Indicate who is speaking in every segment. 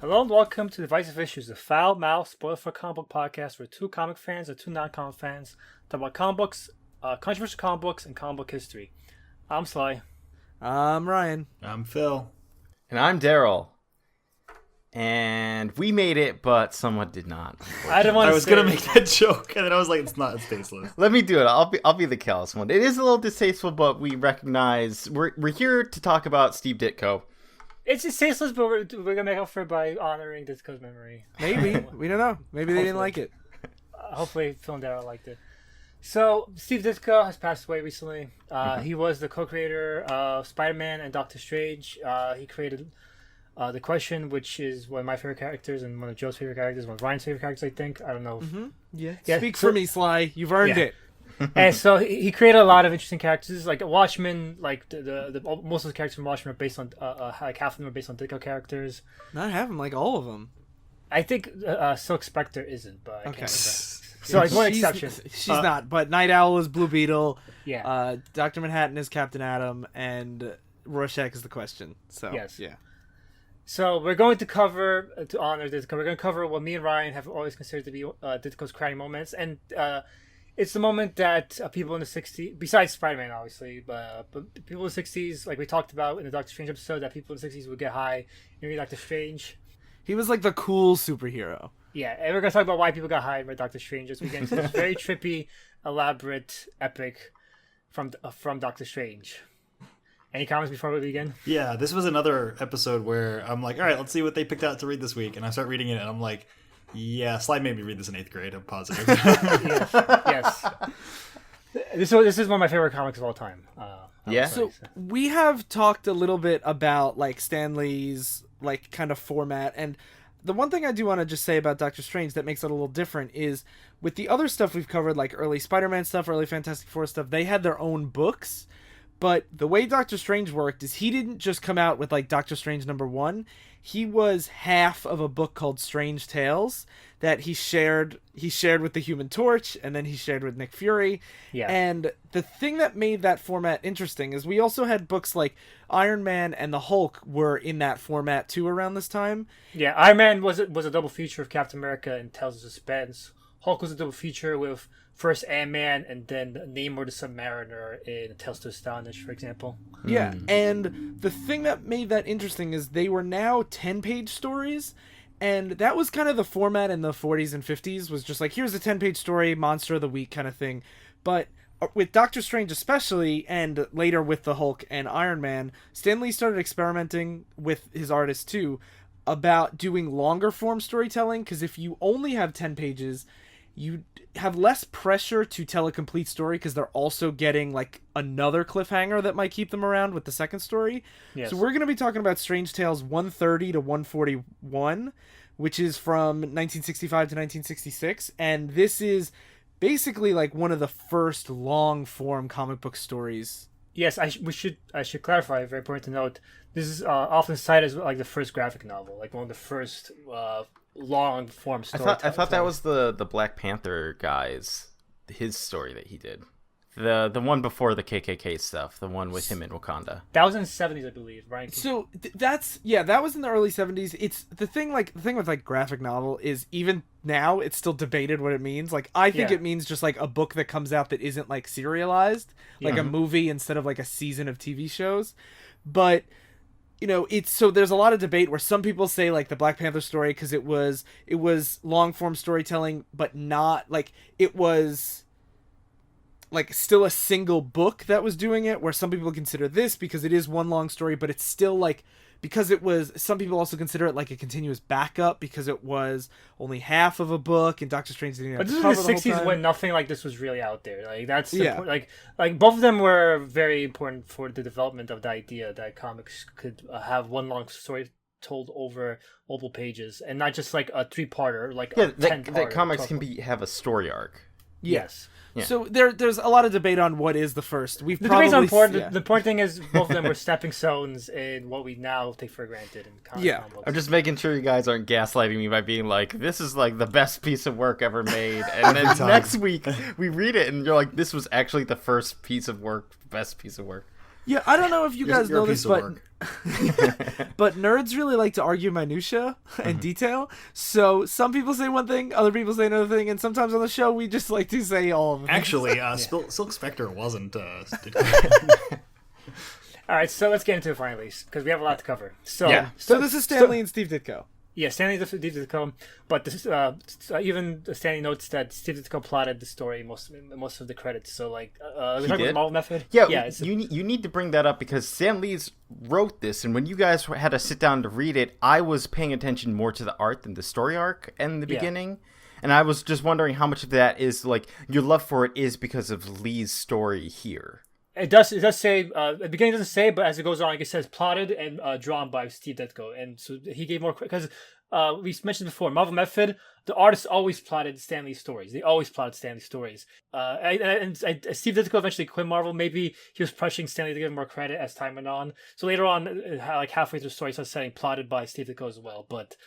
Speaker 1: Hello and welcome to Divisive Issues, the foul mouth spoiler for comic book podcast where two comic fans and two non-comic fans talk about comic books, controversial comic books, and comic book history. I'm Sly.
Speaker 2: I'm Ryan.
Speaker 3: I'm Phil.
Speaker 4: And I'm Darryl. And we made it, but someone did not.
Speaker 1: I
Speaker 3: was gonna make that joke, and then I was like, "It's not. It's tasteless."
Speaker 4: Let me do it. I'll be the callous one. It is a little distasteful, but we recognize we're here to talk about Steve Ditko.
Speaker 1: It's just tasteless, but we're gonna make up for it by honoring Ditko's memory.
Speaker 2: Maybe. We don't know. Maybe they didn't like it.
Speaker 1: Hopefully, Phil and Darryl liked it. So, Steve Ditko has passed away recently. He was the co-creator of Spider-Man and Doctor Strange. He created The Question, which is one of my favorite characters and one of Joe's favorite characters, one of Ryan's favorite characters, I think. I don't know.
Speaker 2: Yeah. Speak for me, Sly. You've earned it.
Speaker 1: And so he created a lot of interesting characters, like Watchmen. Like the most of the characters from Watchmen are based on like half of them are based on Ditko characters.
Speaker 2: Not half of them, like all of them.
Speaker 1: I think Silk Spectre isn't, but I can't remember. So like one exception.
Speaker 2: She's not, but Night Owl is Blue Beetle.
Speaker 1: Yeah.
Speaker 2: Dr. Manhattan is Captain Atom, and Rorschach is the Question. So
Speaker 1: yes.
Speaker 2: Yeah.
Speaker 1: So we're going to cover to honor Ditko. We're going to cover what me and Ryan have always considered to be Ditko's crowning moments, and it's the moment that people in the 60s, besides Spider-Man obviously, but people in the 60s, like we talked about in the Doctor Strange episode, that people in the 60s would get high and read Doctor Strange.
Speaker 2: He was like the cool superhero.
Speaker 1: Yeah, and we're going to talk about why people got high and read Doctor Strange as we get into this very trippy, elaborate epic from Doctor Strange. Any comments before we begin?
Speaker 3: Yeah, this was another episode where I'm like, all right, let's see what they picked out to read this week. And I start reading it, and I'm like, yeah, Sly made me read this in 8th grade. I'm positive.
Speaker 1: Yes. This is one of my favorite comics of all time.
Speaker 4: Yeah.
Speaker 2: So we have talked a little bit about like Stan Lee's like kind of format, and the one thing I do want to just say about Doctor Strange that makes it a little different is with the other stuff we've covered, like early Spider-Man stuff, early Fantastic Four stuff, they had their own books. But the way Doctor Strange worked is he didn't just come out with like Doctor Strange #1. He was half of a book called Strange Tales that he shared with the Human Torch, and then he shared with Nick Fury.
Speaker 1: Yeah.
Speaker 2: And the thing that made that format interesting is we also had books like Iron Man and the Hulk were in that format too around this time.
Speaker 1: Yeah, Iron Man was a double feature of Captain America and Tales of Suspense. Hulk was a double feature with first Ant-Man and then Namor the Submariner in Tales to Astonish, for example.
Speaker 2: Yeah, and the thing that made that interesting is they were now 10-page stories, and that was kind of the format in the 40s and 50s, was just like, here's a 10-page story, Monster of the Week kind of thing. But with Doctor Strange especially, and later with the Hulk and Iron Man, Stan Lee started experimenting with his artists too about doing longer form storytelling, because if you only have 10 pages, you have less pressure to tell a complete story because they're also getting like another cliffhanger that might keep them around with the second story.
Speaker 1: Yes.
Speaker 2: So we're going to be talking about Strange Tales 130 to 141, which is from 1965 to 1966. And this is basically like one of the first long form comic book stories.
Speaker 1: Yes, I should clarify, very important to note, this is often cited as like the first graphic novel, like one of the first long form stories.
Speaker 4: I thought that was the Black Panther guy's his story that he did. The one before the KKK stuff, the one with him in Wakanda.
Speaker 1: That was in the 70s, I believe, right?
Speaker 2: So that was in the early 70s. It's the thing with like graphic novel is even now it's still debated what it means. Like I think it means just like a book that comes out that isn't like serialized, like a movie instead of like a season of TV shows. But you know, it's so there's a lot of debate where some people say like the Black Panther story because it was long form storytelling, but not like it was like still a single book that was doing it, where some people consider this because it is one long story, but it's still like because it was, some people also consider it like a continuous backup because it was only half of a book and Doctor Strange didn't have
Speaker 1: But
Speaker 2: to
Speaker 1: this
Speaker 2: cover
Speaker 1: was
Speaker 2: the
Speaker 1: the
Speaker 2: whole
Speaker 1: 60s
Speaker 2: time.
Speaker 1: when nothing like this was really out there. Like that's
Speaker 2: Yeah.
Speaker 1: like both of them were very important for the development of the idea that comics could have one long story told over multiple pages and not just like a 3-parter, like a 10-parter.
Speaker 4: That comics can have a story arc.
Speaker 1: Yes.
Speaker 4: Yeah.
Speaker 2: So there's a lot of debate on what is the first.
Speaker 1: The debate's important. The important thing is both of them were stepping stones in what we now take for granted in comic books.
Speaker 4: I'm just making sure you guys aren't gaslighting me by being like, this is like the best piece of work ever made. And then next week we read it and you're like, this was actually the first piece of work, best piece of work.
Speaker 2: Yeah, I don't know if you guys
Speaker 3: You're a
Speaker 2: know this,
Speaker 3: piece of
Speaker 2: but but nerds really like to argue minutia and detail. So some people say one thing, other people say another thing, and sometimes on the show we just like to say all of them.
Speaker 3: Actually, Silk Spectre wasn't.
Speaker 1: All right, so let's get into it finally, because we have a lot to cover. So,
Speaker 2: Yeah. So this is Stan Lee and Steve Ditko.
Speaker 1: Yeah, Stanley Ditko, but this, even Stanley notes that Steve Ditko plotted the story most of the credits. So like, we talking about the Marvel method.
Speaker 4: Yeah, you need to bring that up because Stan Lee's wrote this, and when you guys had to sit down to read it, I was paying attention more to the art than the story arc in the beginning, and I was just wondering how much of that is like your love for it is because of Lee's story here.
Speaker 1: It does say at the beginning it doesn't say, but as it goes on, it says plotted and drawn by Steve Ditko, and so he gave more because we mentioned before Marvel Method. The artists always plotted Stanley's stories. They always plotted Stanley's stories. And Steve Ditko eventually quit Marvel. Maybe he was pushing Stanley to give him more credit as time went on. So later on, like halfway through the story, he started saying plotted by Steve Ditko as well. But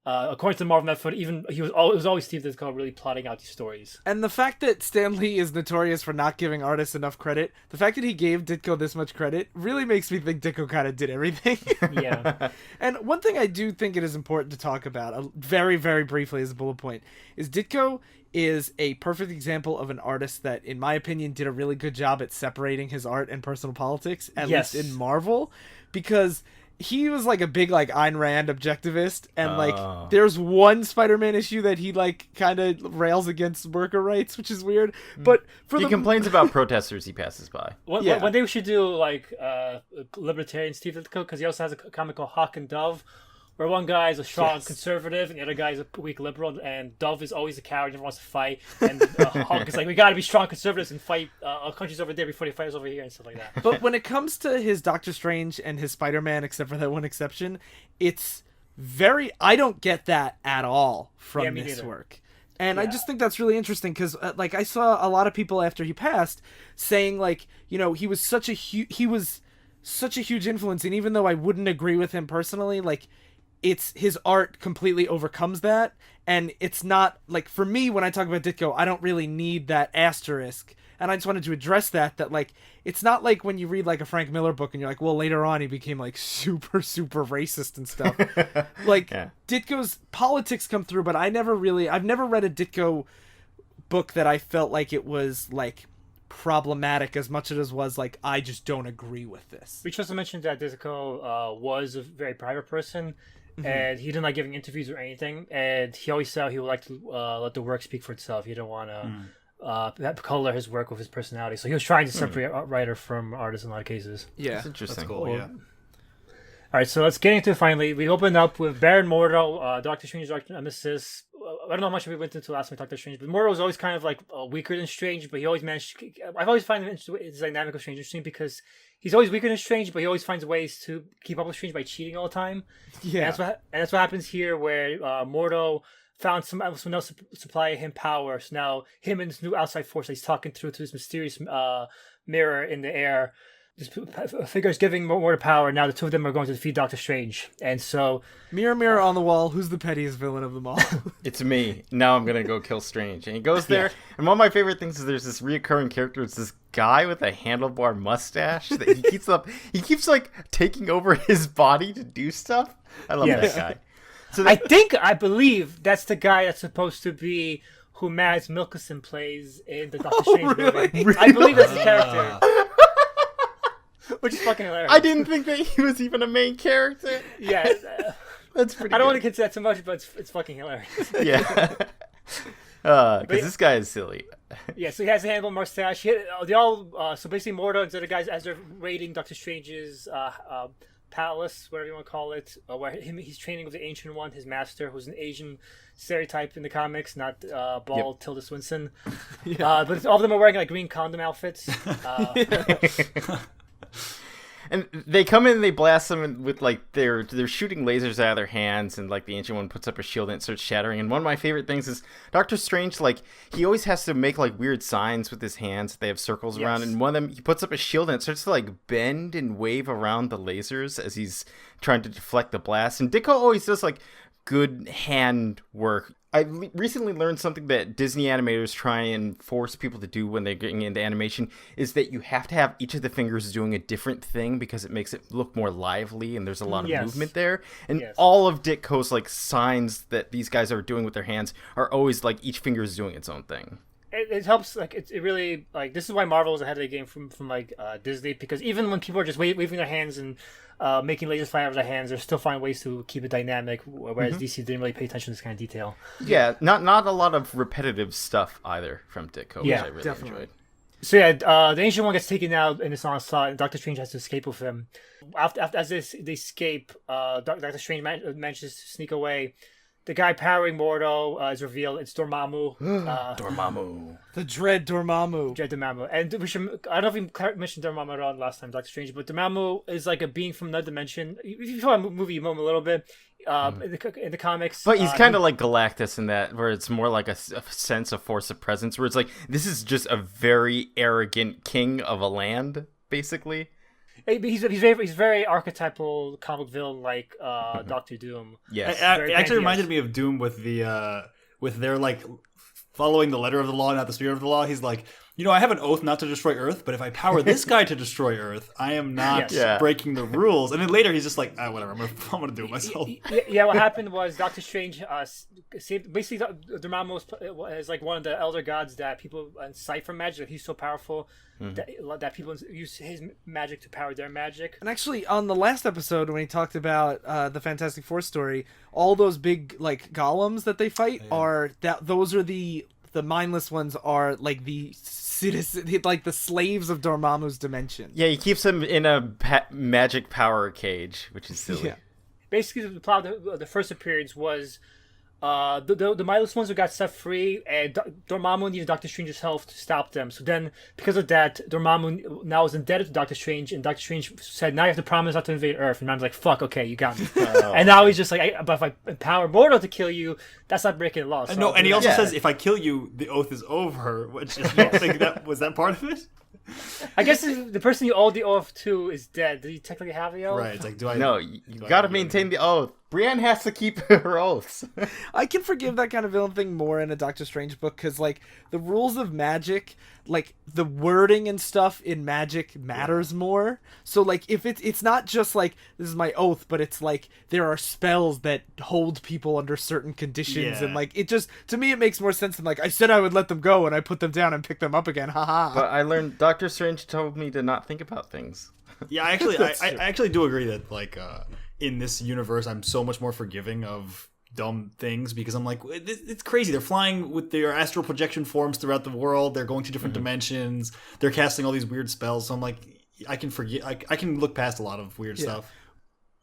Speaker 1: according to the Marvel Method, it was always Steve Ditko really plotting out these stories.
Speaker 2: And the fact that Stan Lee is notorious for not giving artists enough credit, the fact that he gave Ditko this much credit really makes me think Ditko kind of did everything.
Speaker 1: Yeah.
Speaker 2: And one thing I do think it is important to talk about, very, very briefly as a bullet point, is Ditko is a perfect example of an artist that, in my opinion, did a really good job at separating his art and personal politics, at least in Marvel, because he was like a big like Ayn Rand objectivist, and like there's one Spider-Man issue that he like kind of rails against worker rights, which is weird. But
Speaker 4: he complains about protesters he passes by.
Speaker 1: One day we should do like libertarian Steve Ditko, because he also has a comic called Hawk and Dove, where one guy is a strong conservative and the other guy is a weak liberal, and Dove is always a coward, never wants to fight, and Hawk is like, we gotta be strong conservatives and fight our countries over there before they fight us over here and stuff like that.
Speaker 2: But when it comes to his Doctor Strange and his Spider-Man, except for that one exception, it's very, I don't get that at all from this work. And I just think that's really interesting because, like, I saw a lot of people after he passed saying, like, you know, he was such a huge influence, and even though I wouldn't agree with him personally, like, it's his art completely overcomes that, and it's not like, for me, when I talk about Ditko, I don't really need that asterisk, and I just wanted to address that like, it's not like when you read like a Frank Miller book and you're like, well, later on he became like super racist and stuff. Like, Ditko's politics come through, but I've never read a Ditko book that I felt like it was like problematic as much as it was like, I just don't agree with this.
Speaker 1: We just mentioned that Ditko was a very private person, and he didn't like giving interviews or anything, and he always said he would like to let the work speak for itself. He didn't want to color his work with his personality, so he was trying to separate writer from artist in a lot of cases.
Speaker 2: Yeah,
Speaker 4: that's interesting.
Speaker 3: That's cool. Yeah.
Speaker 1: All right, so let's get into it finally. We opened up with Baron Mordo, Doctor Strange, Doctor Nemesis. I don't know how much we went into last time Doctor Strange, but Mordo was always kind of like weaker than Strange, but he always managed to, I've always found his dynamic of Strange interesting because he's always weaker than Strange, but he always finds ways to keep up with Strange by cheating all the time. Yeah. And that's what happens here, where Mordo found someone else to supply him power. So now him and this new outside force that he's talking through to this mysterious mirror in the air, this figure is giving more power. Now the two of them are going to defeat Doctor Strange. And so,
Speaker 2: mirror, mirror on the wall, who's the pettiest villain of them all?
Speaker 4: It's me. Now I'm gonna go kill Strange. And he goes there, and one of my favorite things is there's this reoccurring character. It's this guy with a handlebar mustache that he keeps like taking over his body to do stuff. I love that guy. So
Speaker 1: I believe that's the guy that's supposed to be who Mads Mikkelsen plays in the Doctor Strange movie. I believe that's the character. Which is fucking hilarious.
Speaker 4: I didn't think that he was even a main character.
Speaker 1: Yeah.
Speaker 4: That's pretty
Speaker 1: I don't want to consider that too much, but it's fucking hilarious.
Speaker 4: Yeah. Because this guy is silly.
Speaker 1: Yeah, so he has a handlebar mustache. So basically Mordo and the other guys, as they're raiding Doctor Strange's palace, whatever you want to call it, where he's training with the Ancient One, his master, who's an Asian stereotype in the comics, not bald Tilda Swinton. But all of them are wearing like green condom outfits.
Speaker 4: And they come in and they blast them with like they're shooting lasers out of their hands, and like the Ancient One puts up a shield and it starts shattering. And one of my favorite things is Doctor Strange, like he always has to make like weird signs with his hands. They have circles around, and one of them he puts up a shield and it starts to like bend and wave around the lasers as he's trying to deflect the blast. And Ditko always does like good hand work. I recently learned something that Disney animators try and force people to do when they're getting into animation is that you have to have each of the fingers doing a different thing because it makes it look more lively and there's a lot of movement there. And all of Ditko's like signs that these guys are doing with their hands are always like each finger is doing its own thing.
Speaker 1: It helps, like, it really, like, this is why Marvel is ahead of the game from like, Disney, because even when people are just waving their hands and making lasers fly out of their hands, they still find ways to keep it dynamic, whereas DC didn't really pay attention to this kind of detail.
Speaker 4: Yeah, not a lot of repetitive stuff either from Ditko, which I really enjoyed.
Speaker 1: So yeah, the Ancient One gets taken out in this onslaught, and Doctor Strange has to escape with him. After they escape, Doctor Strange manages to sneak away. The guy powering Mordo is revealed. It's Dormammu.
Speaker 4: Dormammu.
Speaker 2: The Dread Dormammu.
Speaker 1: And I don't know if we mentioned Dormammu at all last time, Doctor Strange, but Dormammu is like a being from another dimension. If you saw the movie, you know him a little bit in the comics.
Speaker 4: But he's kind of like Galactus in that, where it's more like a sense of force of presence, where it's like, this is just a very arrogant king of a land, basically.
Speaker 1: He's very archetypal comic villain like Doctor Doom.
Speaker 3: Yes, it actually reminded me of Doom with their like following the letter of the law, not the spirit of the law. He's like, I have an oath not to destroy Earth, but if I power this guy to destroy Earth, I am not breaking the rules. And then later he's just like, whatever, I'm gonna do it myself.
Speaker 1: Yeah, what happened was Doctor Strange saved, basically Dormammu is like one of the elder gods that people incite from magic. He's so powerful that people use his magic to power their magic.
Speaker 2: And actually, on the last episode when he talked about the Fantastic Four story, all those big like golems that they fight those are the mindless ones are like the citizen, like the slaves of Dormammu's dimension.
Speaker 4: Yeah, he keeps them in a magic power cage, which is silly. Yeah.
Speaker 1: Basically, the plot of the first appearance was the mindless ones who got set free, and Dormammu needed Doctor Strange's help to stop them. So then, because of that, Dormammu now is indebted to Doctor Strange, and Doctor Strange said, now you have to promise not to invade Earth. And I'm like, fuck, okay, you got me. And now he's just like, but if I empower Mordo to kill you, that's not breaking the law. So
Speaker 3: no, and he also says, if I kill you, the oath is over, which I don't think was that part of it?
Speaker 1: I guess the person you owe the oath to is dead. Do you technically have the oath?
Speaker 3: Right. It's like,
Speaker 4: No, you gotta maintain the oath. Brienne has to keep her oaths.
Speaker 2: I can forgive that kind of villain thing more in a Doctor Strange book, because like the rules of magic, like the wording and stuff in magic matters more. So like if it's not just like, this is my oath, but it's like there are spells that hold people under certain conditions, and like it just, to me, it makes more sense than like, I said I would let them go and I put them down and pick them up again. Haha.
Speaker 4: But I learned Doctor Strange told me to not think about things.
Speaker 3: Yeah, I actually do agree that like in this universe, I'm so much more forgiving of dumb things, because I'm like, it's crazy. They're flying with their astral projection forms throughout the world. They're going to different dimensions. They're casting all these weird spells. So I'm like, I can forget. I can look past a lot of weird stuff.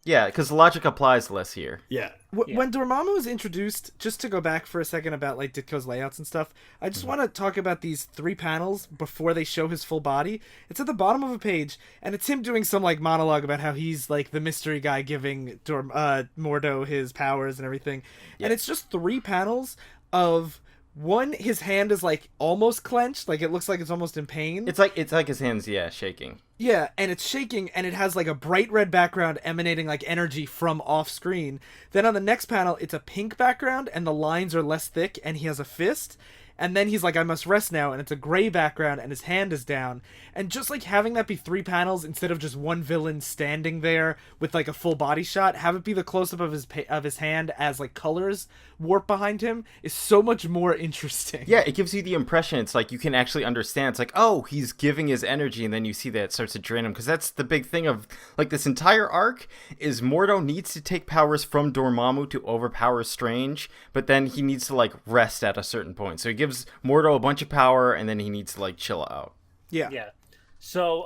Speaker 4: Yeah, because logic applies less here.
Speaker 3: Yeah.
Speaker 2: When Dormammu was introduced, just to go back for a second about like Ditko's layouts and stuff, I just want to talk about these 3 panels before they show his full body. It's at the bottom of a page, and it's him doing some like monologue about how he's like the mystery guy giving Mordo his powers and everything. Yeah. And it's just 3 panels of one, his hand is like almost clenched, like it looks like it's almost in pain.
Speaker 4: It's like his hands, shaking.
Speaker 2: Yeah, and it's shaking, and it has like a bright red background emanating like energy from off screen. Then on the next panel, it's a pink background, and the lines are less thick, and he has a fist. And then he's like, I must rest now, and it's a gray background, and his hand is down. And just like having that be 3 panels instead of just one villain standing there with like a full body shot, have it be the close-up of his hand as like colors warp behind him is so much more interesting.
Speaker 4: Yeah, it gives you the impression, it's like you can actually understand. It's like, oh, he's giving his energy, and then you see that it starts to drain him, because that's the big thing of like this entire arc is Mordo needs to take powers from Dormammu to overpower Strange, but then he needs to like rest at a certain point. So he gives Mordo a bunch of power, and then he needs to like chill out.
Speaker 1: Yeah. So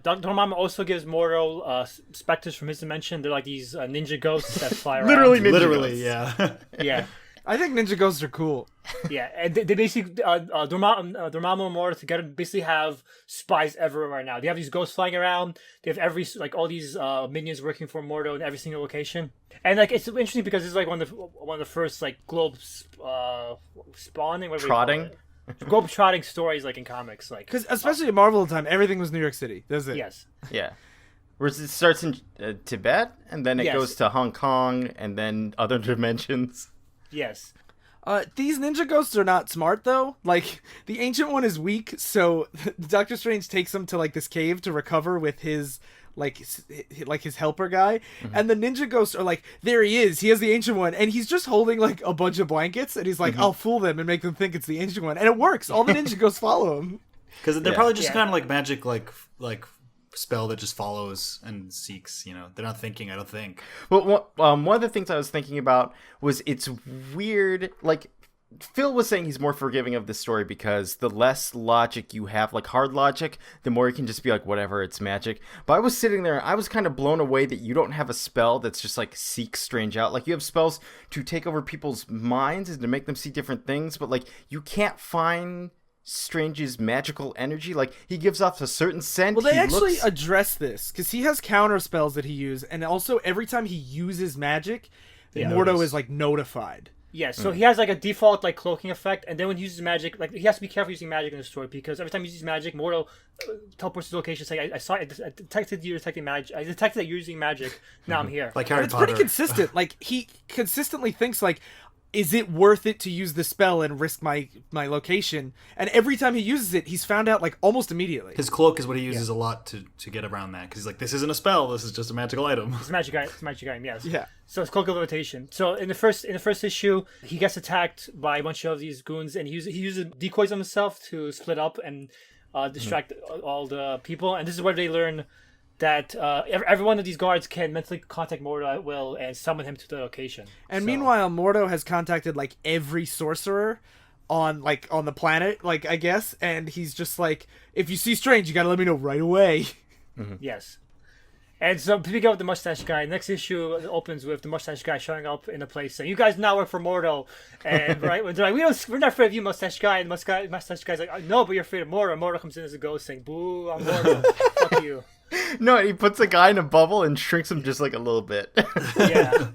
Speaker 1: Dormammu also gives Mordo specters from his dimension. They're like these ninja ghosts that fly around.
Speaker 3: Literally, yeah.
Speaker 1: Yeah.
Speaker 2: I think ninja ghosts are cool.
Speaker 1: Yeah, and they basically Dormammu and Mordo together basically have spies everywhere right now. They have these ghosts flying around. They have all these minions working for Mordo in every single location. And like it's interesting because it's like one of the first like globe spawning,
Speaker 4: trotting.
Speaker 1: Globe trotting stories like in comics, like
Speaker 2: because especially at Marvel at the time, everything was New York City. That's it.
Speaker 1: Yes.
Speaker 4: Yeah. Whereas it starts in Tibet, and then it
Speaker 1: Yes.
Speaker 4: goes to Hong Kong, and then other dimensions.
Speaker 1: Yes.
Speaker 2: These ninja ghosts are not smart though. Like the ancient one is weak, so Doctor Strange takes him to like this cave to recover with his his helper guy, and the ninja ghosts are like, there he is. He has the ancient one, and he's just holding like a bunch of blankets, and he's like, I'll fool them and make them think it's the ancient one, and it works. All the ninja ghosts follow him
Speaker 3: Because they're
Speaker 4: Yeah.
Speaker 3: probably just
Speaker 1: Yeah.
Speaker 3: kind of like magic, like spell that just follows and seeks. You know, they're not thinking. I don't think.
Speaker 4: Well, one of the things I was thinking about was it's weird. Like Phil was saying, he's more forgiving of this story because the less logic you have, like hard logic, the more you can just be like, whatever, it's magic. But I was sitting there, I was kind of blown away that you don't have a spell that's just like seek Strange out. Like you have spells to take over people's minds and to make them see different things, but like you can't find Strange's magical energy. Like he gives off a certain scent.
Speaker 2: Well, they
Speaker 4: He
Speaker 2: actually
Speaker 4: looks-
Speaker 2: address this because he has counter spells that he uses, and also every time he uses magic, Mordo
Speaker 3: notice.
Speaker 2: is like notified.
Speaker 1: Yeah, so he has like a default like cloaking effect, and then when he uses magic, like he has to be careful using magic in the story because every time he uses magic, Mordo teleports to the location saying, I detected you detecting magic. I detected that you're using magic. Now I'm here.
Speaker 3: Like Harry
Speaker 2: But it's
Speaker 3: Potter.
Speaker 2: pretty consistent. Like he consistently thinks like, is it worth it to use the spell and risk my location? And every time he uses it, he's found out like almost immediately.
Speaker 3: His cloak is what he uses a lot to get around that, because he's like, this isn't a spell. This is just a magical item.
Speaker 1: It's a magic guy. It's a magic item. Yes.
Speaker 2: Yeah.
Speaker 1: So it's cloak of levitation. So in the first issue, he gets attacked by a bunch of these goons, and he uses decoys on himself to split up and distract all the people. And this is where they learn that every one of these guards can mentally contact Mordo at will and summon him to the location.
Speaker 2: And
Speaker 1: So-
Speaker 2: meanwhile, Mordo has contacted like every sorcerer on the planet, like I guess, and he's just like, if you see Strange, you gotta let me know right away.
Speaker 1: Yes. And so, speaking of the mustache guy, next issue opens with the mustache guy showing up in a place saying, "You guys now work for Mordo," and right, they're like, we're not afraid of you, mustache guy." And mustache guy's like, "No, but you're afraid of Mordo." Mordo comes in as a ghost saying, "Boo, I'm Mordo. Fuck you."
Speaker 4: No, he puts a guy in a bubble and shrinks him just like a little bit.
Speaker 1: Yeah.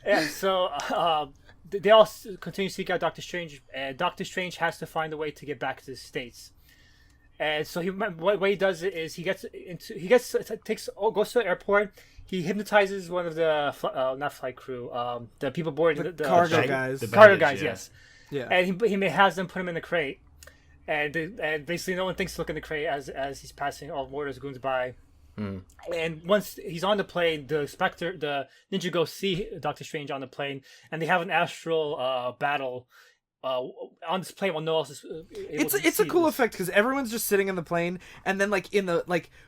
Speaker 1: And so they all continue to seek out Doctor Strange, and Doctor Strange has to find a way to get back to the States. And so what he does is goes to the airport. He hypnotizes one of the not flight crew, the people boarding the
Speaker 2: cargo
Speaker 1: ship.
Speaker 2: guys.
Speaker 3: The
Speaker 1: Cargo
Speaker 3: baggage,
Speaker 1: guys,
Speaker 3: yeah.
Speaker 1: yes.
Speaker 2: Yeah.
Speaker 1: And he has them put him in the crate, and basically no one thinks to look in the crate as he's passing all Mordo's goons by. And once he's on the plane, the ninja ghosts see Doctor Strange on the plane, and they have an astral battle on this plane while no one else is able to
Speaker 2: It's a
Speaker 1: see
Speaker 2: cool
Speaker 1: this.
Speaker 2: effect because everyone's just sitting in the plane, and then like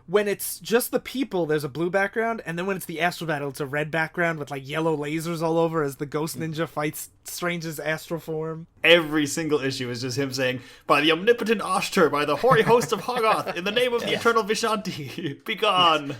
Speaker 2: when it's just the people, there's a blue background, and then when it's the astral battle, it's a red background with like yellow lasers all over as the ghost ninja fights Strange's astral form.
Speaker 3: Every single issue is just him saying, "By the omnipotent Oshter, by the hoary host of Hoggoth, in the name of the eternal Vishanti, be gone."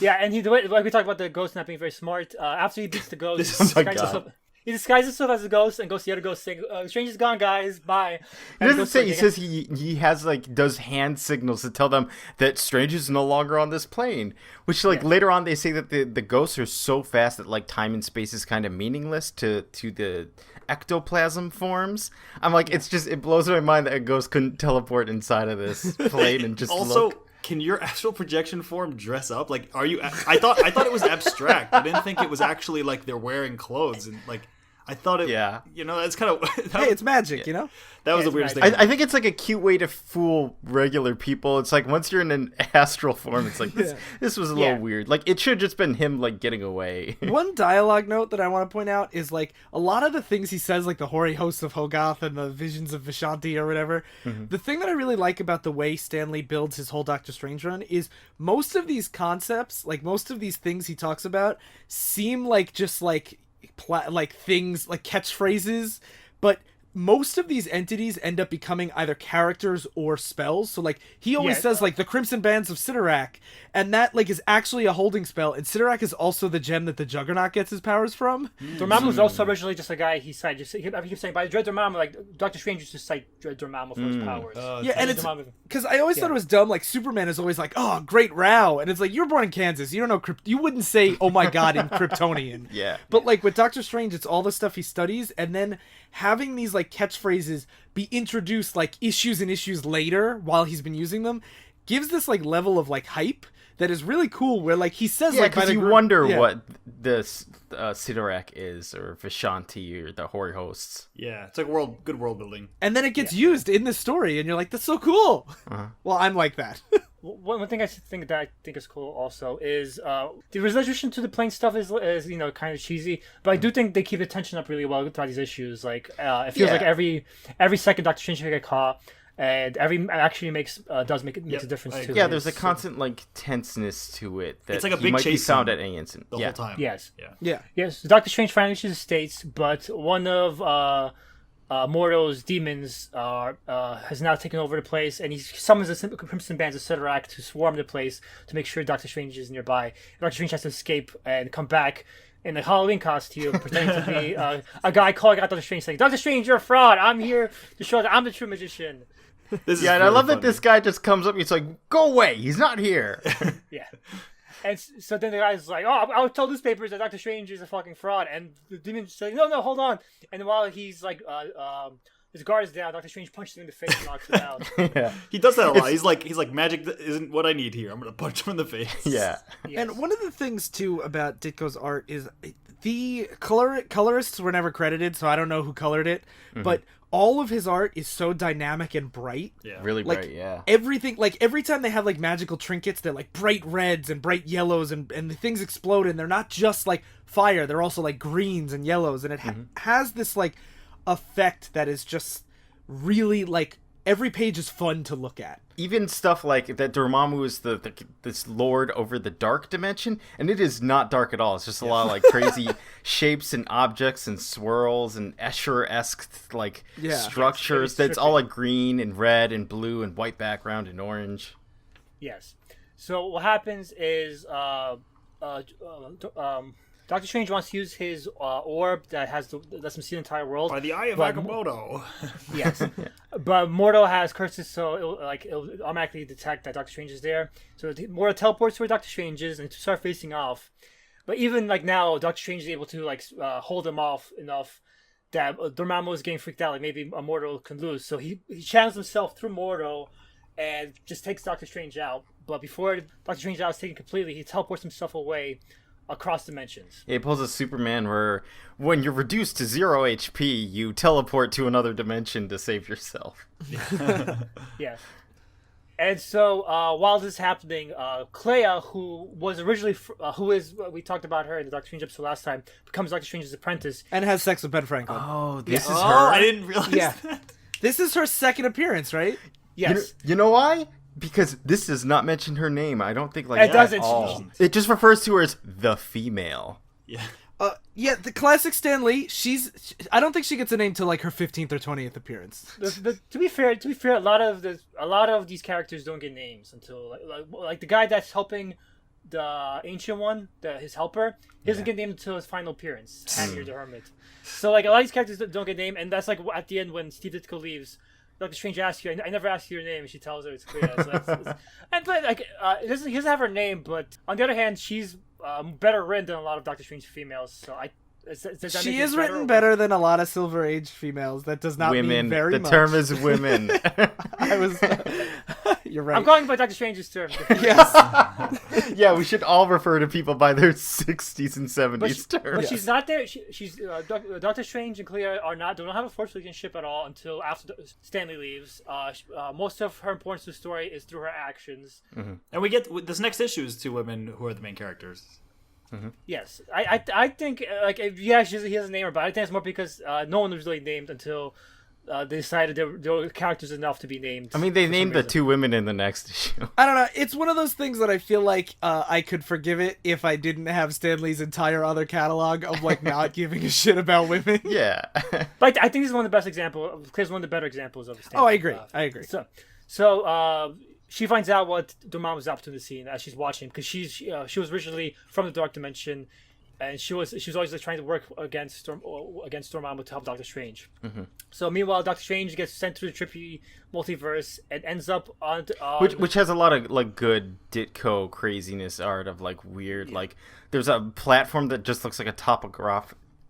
Speaker 1: Yeah, and like we talked about the ghost not being very smart. After he beats the ghost,
Speaker 3: This
Speaker 1: he
Speaker 3: is- oh my
Speaker 1: disguises
Speaker 3: God.
Speaker 1: himself- he disguises himself as a ghost and goes to the other ghost saying, "Strange is gone, guys. Bye."
Speaker 4: He
Speaker 1: And
Speaker 4: doesn't
Speaker 1: goes
Speaker 4: say.
Speaker 1: to
Speaker 4: He
Speaker 1: the-
Speaker 4: says he has like does hand signals to tell them that Strange is no longer on this plane. Which like later on they say that the ghosts are so fast that like time and space is kind of meaningless to the ectoplasm forms. I'm like, it blows my mind that a ghost couldn't teleport inside of this plane and just
Speaker 3: Also,
Speaker 4: look.
Speaker 3: can your astral projection form dress up? Like, are you? I thought it was abstract. I didn't think it was actually like they're wearing clothes and like. I thought it.
Speaker 4: Yeah.
Speaker 3: You know, that's kind of.
Speaker 2: Hey, it's magic, you know.
Speaker 3: That was
Speaker 1: Yeah,
Speaker 3: the weirdest
Speaker 1: it's
Speaker 3: thing.
Speaker 4: I think it's like a cute way to fool regular people. It's like once you're in an astral form, it's like this was a little
Speaker 1: Yeah.
Speaker 4: weird. Like it should have just been him like getting away.
Speaker 2: One dialogue note that I want to point out is like a lot of the things he says, like the hoary hosts of Hoggoth and the visions of Vishanti or whatever. The thing that I really like about the way Stanley builds his whole Doctor Strange run is most of these concepts, like most of these things he talks about, seem like just like things like catchphrases, but most of these entities end up becoming either characters or spells. So like he always
Speaker 1: Yeah.
Speaker 2: says like the Crimson Bands of Sidorak, and that like is actually a holding spell, and Sidorak is also the gem that the Juggernaut gets his powers from.
Speaker 1: Dormammu was also originally just a guy he cited. He keeps saying, by Dread Dormammu, like Doctor Strange used to cite Dread Dormammu for his powers.
Speaker 2: Yeah, and
Speaker 1: Dread
Speaker 2: it's
Speaker 1: Dormammu-
Speaker 2: because I always thought it was dumb. Like Superman is always like, "Oh, great row," and it's like, you're born in Kansas, you don't know you wouldn't say, "Oh my God," in Kryptonian.
Speaker 4: Yeah.
Speaker 2: But like with Doctor Strange, it's all the stuff he studies, and then having these like catchphrases be introduced like issues and issues later while he's been using them gives this like level of like hype that is really cool. Where like he says,
Speaker 4: Yeah,
Speaker 2: like,
Speaker 4: because you wonder what this Sidorak is, or Vishanti, or the Hori hosts.
Speaker 3: Yeah, it's like good world building.
Speaker 2: and then it gets used in the story, and you're like, that's so cool. Well, I'm like that.
Speaker 1: One thing I think is cool also is the resolution to the plane stuff is kind of cheesy, but I do think they keep the tension up really well throughout these issues. Like it feels like every second Doctor Strange can get caught, and every actually makes a difference too.
Speaker 4: Yeah, there's a constant like tenseness to it that
Speaker 3: it's like a
Speaker 4: he
Speaker 3: big
Speaker 4: might be
Speaker 3: chase
Speaker 4: found at any instant
Speaker 3: the whole time.
Speaker 1: Yes.
Speaker 3: Yeah.
Speaker 1: Yes. Doctor Strange finally reaches the States, but one of Mordo's demons has now taken over the place, and he summons the Crimson Bands of Sidorak to swarm the place to make sure Doctor Strange is nearby. Doctor Strange has to escape and come back in a Halloween costume, pretending to be a guy calling out Doctor Strange, saying, "Doctor Strange, you're a fraud. I'm here to show that I'm the true magician."
Speaker 3: This is
Speaker 4: and I
Speaker 3: really
Speaker 4: love
Speaker 3: funny.
Speaker 4: that this guy just comes up and he's like, "Go away, he's not here."
Speaker 1: Yeah. And so then the guy's like, "Oh, I'll tell newspapers that Doctor Strange is a fucking fraud." And the demon's saying, "No, hold on." And while he's like, his guard is down, Doctor Strange punches him in the face and knocks him out.
Speaker 4: Yeah.
Speaker 3: He does that a lot. He's like, magic isn't what I need here. I'm gonna punch him in the face.
Speaker 4: Yeah.
Speaker 1: Yes.
Speaker 2: And one of the things too about Ditko's art is the colorists were never credited, so I don't know who colored it, but all of his art is so dynamic and bright.
Speaker 3: Yeah.
Speaker 4: Really
Speaker 2: Like,
Speaker 4: bright, yeah.
Speaker 2: Everything, like every time they have like magical trinkets, they're like bright reds and bright yellows, and the things explode, and they're not just like fire, they're also like greens and yellows, and it has this like effect that is just really like every page is fun to look at.
Speaker 4: Even stuff like that Dormammu is this lord over the dark dimension, and it is not dark at all. It's just a lot of like crazy shapes and objects and swirls and Escher-esque like structures. That's all like green and red and blue and white background and orange.
Speaker 1: Yes. So what happens is Doctor Strange wants to use his orb that lets him see the entire world.
Speaker 3: By the eye of
Speaker 1: But-
Speaker 3: Agamotto.
Speaker 1: Yes. But Mordo has curses, so it'll automatically detect that Doctor Strange is there. So Mordo teleports to where Doctor Strange is and to start facing off. But even like now, Doctor Strange is able to hold him off enough that Dormammu is getting freaked out. Like maybe Mordo can lose. So he channels himself through Mordo and just takes Doctor Strange out. But before Doctor Strange out is taken completely, he teleports himself away across dimensions.
Speaker 4: He pulls a Superman where when you're reduced to 0 HP, you teleport to another dimension to save yourself.
Speaker 1: Yes. And so while this is happening, Clea, who was originally, we talked about her in the Doctor Strange episode last time, becomes Doctor Strange's apprentice.
Speaker 2: And has sex with Ben Franklin.
Speaker 4: Oh, this is
Speaker 3: Oh,
Speaker 4: her?
Speaker 3: I didn't realize that.
Speaker 2: This is her second appearance, right?
Speaker 1: Yes.
Speaker 4: You know why? Because this does not mention her name. I don't think like
Speaker 1: It doesn't.
Speaker 4: at all. It just refers to her as the female.
Speaker 3: Yeah.
Speaker 2: Yeah, the classic Stan Lee. I don't think she gets a name till like her 15th or 20th appearance.
Speaker 1: To be fair, a lot of these characters don't get names until like the guy that's helping the Ancient One, his helper, he doesn't get named until his final appearance, Hanir the Hermit. So like a lot of these characters don't get named, and that's like at the end when Steve Ditko leaves. Doctor Strange asks you, I never asked you your name, and she tells her it's clear. He doesn't have her name, but on the other hand, she's better written than a lot of Doctor Strange females. So
Speaker 2: She is written better than a lot of Silver Age females. That does not mean very
Speaker 4: the
Speaker 2: much.
Speaker 4: term is women.
Speaker 2: You're right.
Speaker 1: I'm calling by Doctor Strange's term.
Speaker 2: Yes.
Speaker 4: Yeah, we should all refer to people by their 60s and 70s terms.
Speaker 1: But she's not there. She's Doctor Strange and Clea don't have a force relationship at all until after Stanley leaves. Most of her importance to the story is through her actions.
Speaker 3: Mm-hmm. And we get this next issue is two women who are the main characters.
Speaker 4: Mm-hmm.
Speaker 1: Yes, I think he has a name, but I think it's more because no one was really named until they decided there were characters enough to be named.
Speaker 4: I mean, they named the two women in the next issue.
Speaker 2: I don't know. It's one of those things that I feel like I could forgive it if I didn't have Stan Lee's entire other catalog of like not giving a shit about women.
Speaker 4: Yeah.
Speaker 1: But I think this is one of the best examples. It's one of the better examples of Stan.
Speaker 2: Oh, I agree. I agree.
Speaker 1: So she finds out what Dormammu was up to in the scene as she's watching, because she was originally from the Dark Dimension, and she was always like, trying to work against Dormammu to help Doctor Strange.
Speaker 4: Mm-hmm.
Speaker 1: So meanwhile, Doctor Strange gets sent to the trippy multiverse and ends up on
Speaker 4: which has a lot of like good Ditko craziness art of like weird like there's a platform that just looks like a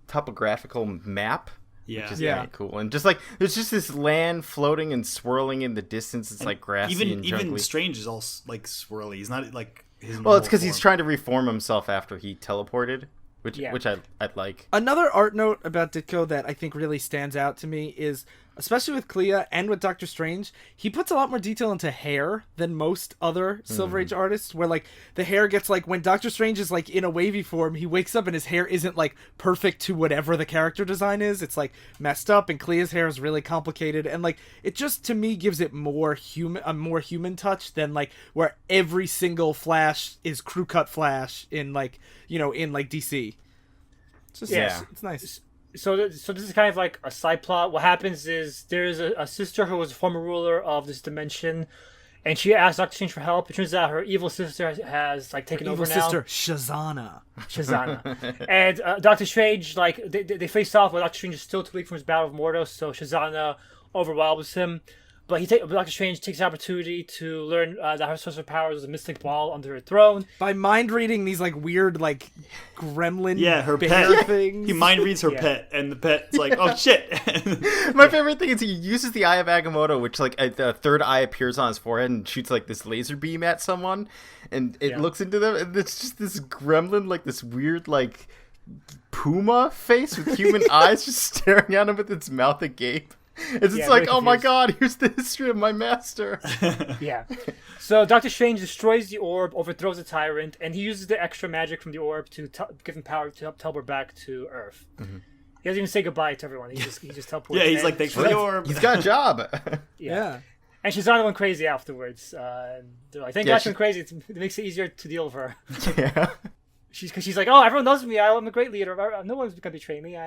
Speaker 4: topographical map.
Speaker 3: Yeah.
Speaker 4: Which is kinda cool. And just like there's just this land floating and swirling in the distance. It's like grassy and jungly.
Speaker 3: Even Strange is all like swirly. He's not like his
Speaker 4: Well, it's because
Speaker 3: normal
Speaker 4: he's
Speaker 3: form.
Speaker 4: trying to reform himself after he teleported, which
Speaker 1: Yeah.
Speaker 4: which I'd like.
Speaker 2: Another art note about Ditko that I think really stands out to me is, especially with Clea and with Doctor Strange, he puts a lot more detail into hair than most other Silver Age artists, where like the hair gets like, when Doctor Strange is like in a wavy form, he wakes up and his hair isn't like perfect to whatever the character design is. It's like messed up, and Clea's hair is really complicated, and like it just to me gives it more human, a more human touch than like where every single Flash is crew cut Flash in like, you know, in like DC. It's just,
Speaker 1: Yeah.
Speaker 2: it's nice.
Speaker 1: So this is kind of like a side plot. What happens is there's a sister who was a former ruler of this dimension, and she asks Doctor Strange for help. It turns out her evil sister has like taken over
Speaker 2: Evil
Speaker 1: now.
Speaker 2: sister Shazana.
Speaker 1: Shazana. And Doctor Strange, like, they face off, but Doctor Strange is still too weak from his battle of Mordos, so Shazana overwhelms him. But Doctor Strange takes the opportunity to learn that her source of power is a mystic ball under her throne.
Speaker 2: By mind reading these like weird like gremlin
Speaker 3: her
Speaker 2: bear
Speaker 3: pet.
Speaker 2: things.
Speaker 3: He mind reads her pet, and the pet's like, "Oh shit!"
Speaker 4: My favorite thing is he uses the Eye of Agamotto, which like the third eye appears on his forehead and shoots like this laser beam at someone, and it looks into them, and it's just this gremlin, like this weird like puma face with human eyes, just staring at him with its mouth agape. It's just like,
Speaker 1: really
Speaker 4: oh my
Speaker 1: confused.
Speaker 4: god, here's the history of my master.
Speaker 1: Yeah. So Doctor Strange destroys the orb, overthrows the tyrant, and he uses the extra magic from the orb to give him power to help teleport back to Earth.
Speaker 4: Mm-hmm.
Speaker 1: He doesn't even say goodbye to everyone. He just teleports.
Speaker 3: Yeah, he's
Speaker 1: in.
Speaker 3: like, "Thanks for the orb."
Speaker 4: He's got a job.
Speaker 2: Yeah.
Speaker 1: And Shazana went crazy afterwards. And they're like, thank
Speaker 4: Yeah,
Speaker 1: God she went crazy. It makes it easier to deal with her.
Speaker 4: Yeah.
Speaker 1: She's like, oh, everyone loves me. I'm a great leader. No one's gonna betray me.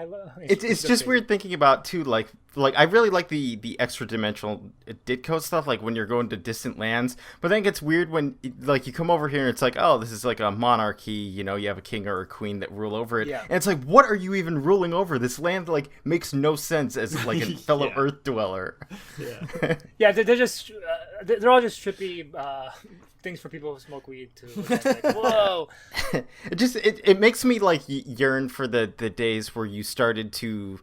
Speaker 4: It's just weird thinking about too, like I really like the extra dimensional Ditko stuff, like when you're going to distant lands. But then it gets weird when like you come over here and it's like, oh, this is like a monarchy. You know, you have a king or a queen that rule over it,
Speaker 1: Yeah.
Speaker 4: and it's like, what are you even ruling over? This land like makes no sense as like a fellow
Speaker 3: Yeah.
Speaker 4: Earth dweller.
Speaker 3: Yeah.
Speaker 1: Yeah, they're just they're all just trippy things for people who smoke weed too. It's like, whoa.
Speaker 4: It makes me like yearn for the days where you started to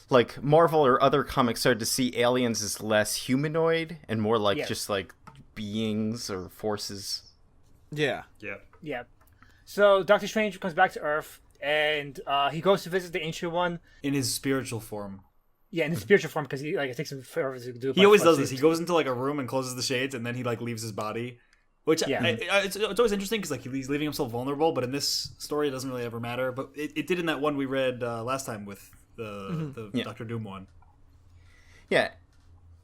Speaker 4: like Marvel or other comics started to see aliens as less humanoid and more like
Speaker 1: Yes.
Speaker 4: just like beings or forces.
Speaker 2: Yeah.
Speaker 3: Yeah.
Speaker 1: Yeah. So Doctor Strange comes back to Earth and he goes to visit the Ancient One.
Speaker 3: In his spiritual form.
Speaker 1: Yeah, in his spiritual form because he like it takes him forever to do it.
Speaker 3: He always does this. He goes into like a room and closes the shades, and then he like leaves his body. Which
Speaker 1: Yeah.
Speaker 3: it's always interesting because like he's leaving himself vulnerable, but in this story it doesn't really ever matter. But it did in that one we read last time with the
Speaker 4: Yeah.
Speaker 3: Doctor Doom one.
Speaker 4: Yeah.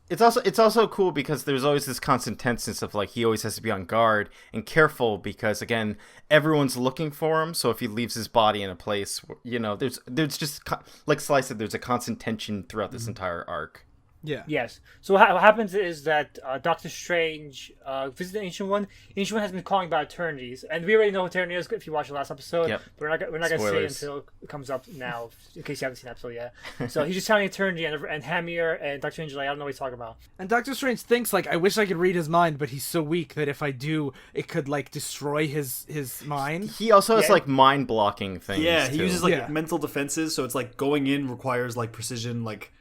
Speaker 4: It's also cool because there's always this constant tenseness of like he always has to be on guard and careful because again everyone's looking for him. So if he leaves his body in a place, you know, there's just like Slice said, there's a constant tension throughout this entire arc.
Speaker 2: Yeah.
Speaker 1: Yes. So what happens is that Doctor Strange visits the Ancient One. The Ancient One has been calling about eternities, and we already know what eternity is if you watch the last episode.
Speaker 4: Yep.
Speaker 1: But we're not gonna say it
Speaker 4: Spoilers.
Speaker 1: until it comes up now, in case you haven't seen the episode yet. So he's just telling eternity, and Hamir and Doctor Strange are like, I don't know what he's talking about.
Speaker 2: And Doctor Strange thinks like, I wish I could read his mind, but he's so weak that if I do, it could like destroy his mind.
Speaker 4: He also has
Speaker 1: Yeah.
Speaker 4: like mind blocking things.
Speaker 3: Yeah, he
Speaker 4: too.
Speaker 3: uses like
Speaker 2: Yeah.
Speaker 3: mental defenses, so it's like going in requires like precision, like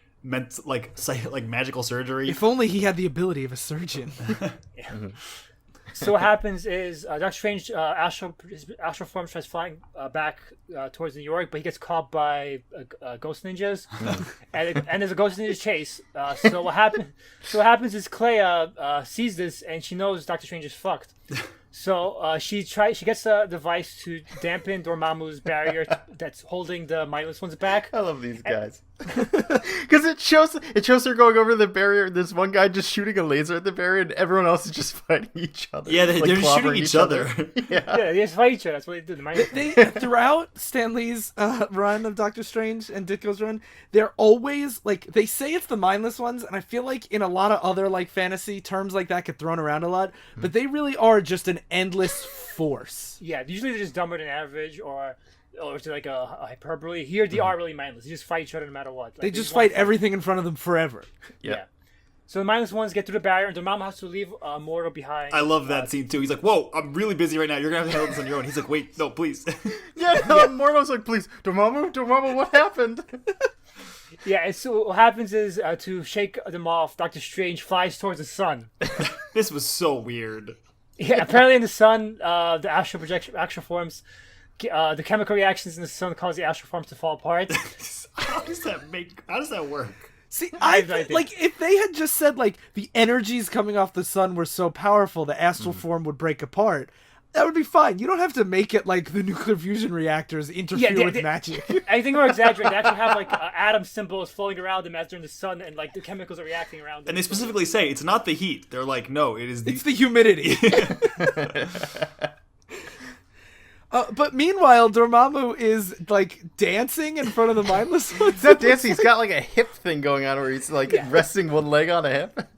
Speaker 3: like magical surgery.
Speaker 2: If only he had the ability of a surgeon.
Speaker 1: So what happens is Doctor Strange astral form tries flying back towards New York, but he gets caught by ghost ninjas, and there's a ghost ninja chase. So what happens is Clea sees this and she knows Doctor Strange is fucked. So she gets a device to dampen Dormammu's barrier that's holding the mindless ones back.
Speaker 4: I love these guys. Because it shows her going over the barrier. There's one guy just shooting a laser at the barrier, and everyone else is just fighting each other.
Speaker 3: Yeah,
Speaker 4: like
Speaker 3: they're just shooting
Speaker 4: clobbering
Speaker 3: each other.
Speaker 4: Yeah.
Speaker 1: Yeah, they just fight each other. That's what they do. The mindless.
Speaker 2: They throughout Stan Lee's run of Doctor Strange and Ditko's run, they're always like, they say it's the mindless ones, and I feel like in a lot of other like fantasy terms like that get thrown around a lot, but they really are just an endless force.
Speaker 1: Yeah, usually they're just dumber than average, or to like a hyperbole. Here they are really mindless. They just fight each other no matter what. Like,
Speaker 2: They just
Speaker 1: want
Speaker 2: fight everything in front of them forever.
Speaker 1: Yeah. So the mindless ones get through the barrier, and Dormammu has to leave Mordo behind.
Speaker 3: I love that scene too. He's like, "Whoa, I'm really busy right now. You're gonna have to handle this on your own." He's like, "Wait, no, please."
Speaker 4: Mordo's like, please, Dormammu, what happened?
Speaker 1: Yeah, and so what happens is to shake them off, Doctor Strange flies towards the sun.
Speaker 3: This was so weird.
Speaker 1: Yeah, apparently in the sun, the astral forms, the chemical reactions in the sun cause the astral forms to fall apart.
Speaker 3: How does that work?
Speaker 2: See,
Speaker 1: idea.
Speaker 2: like if they had just said like the energies coming off the sun were so powerful the astral form would break apart, that would be fine. You don't have to make it like the nuclear fusion reactors interfere with magic.
Speaker 1: I think we're exaggerating. They actually have like atom symbols floating around them as they're in the sun, and like the chemicals are reacting around them.
Speaker 3: And they specifically say it's not the heat. They're like, no, it's
Speaker 2: the humidity. But meanwhile, Dormammu is like dancing in front of the mindless ones.
Speaker 4: He's not dancing. He's got like a hip thing going on where he's like resting one leg on a hip.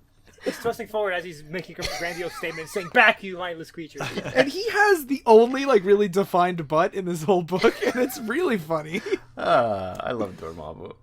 Speaker 1: He's thrusting forward as he's making a grandiose statement, saying, "Back, you mindless creature!"
Speaker 2: And he has the only like really defined butt in this whole book, and it's really funny.
Speaker 4: I love Dormammu.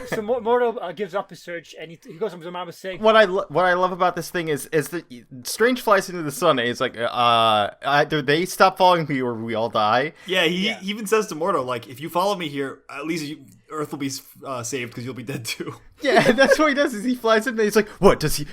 Speaker 1: So Mordo gives up his search, and he goes from Dormammu saying,
Speaker 4: What I love about this thing is that Strange flies into the sun, and he's like, either they stop following me or we all die.
Speaker 3: Yeah, he even says to Mordo, like, if you follow me here, at least Earth will be saved because you'll be dead too.
Speaker 4: Yeah, that's what he does. Is he flies in and he's like, what does he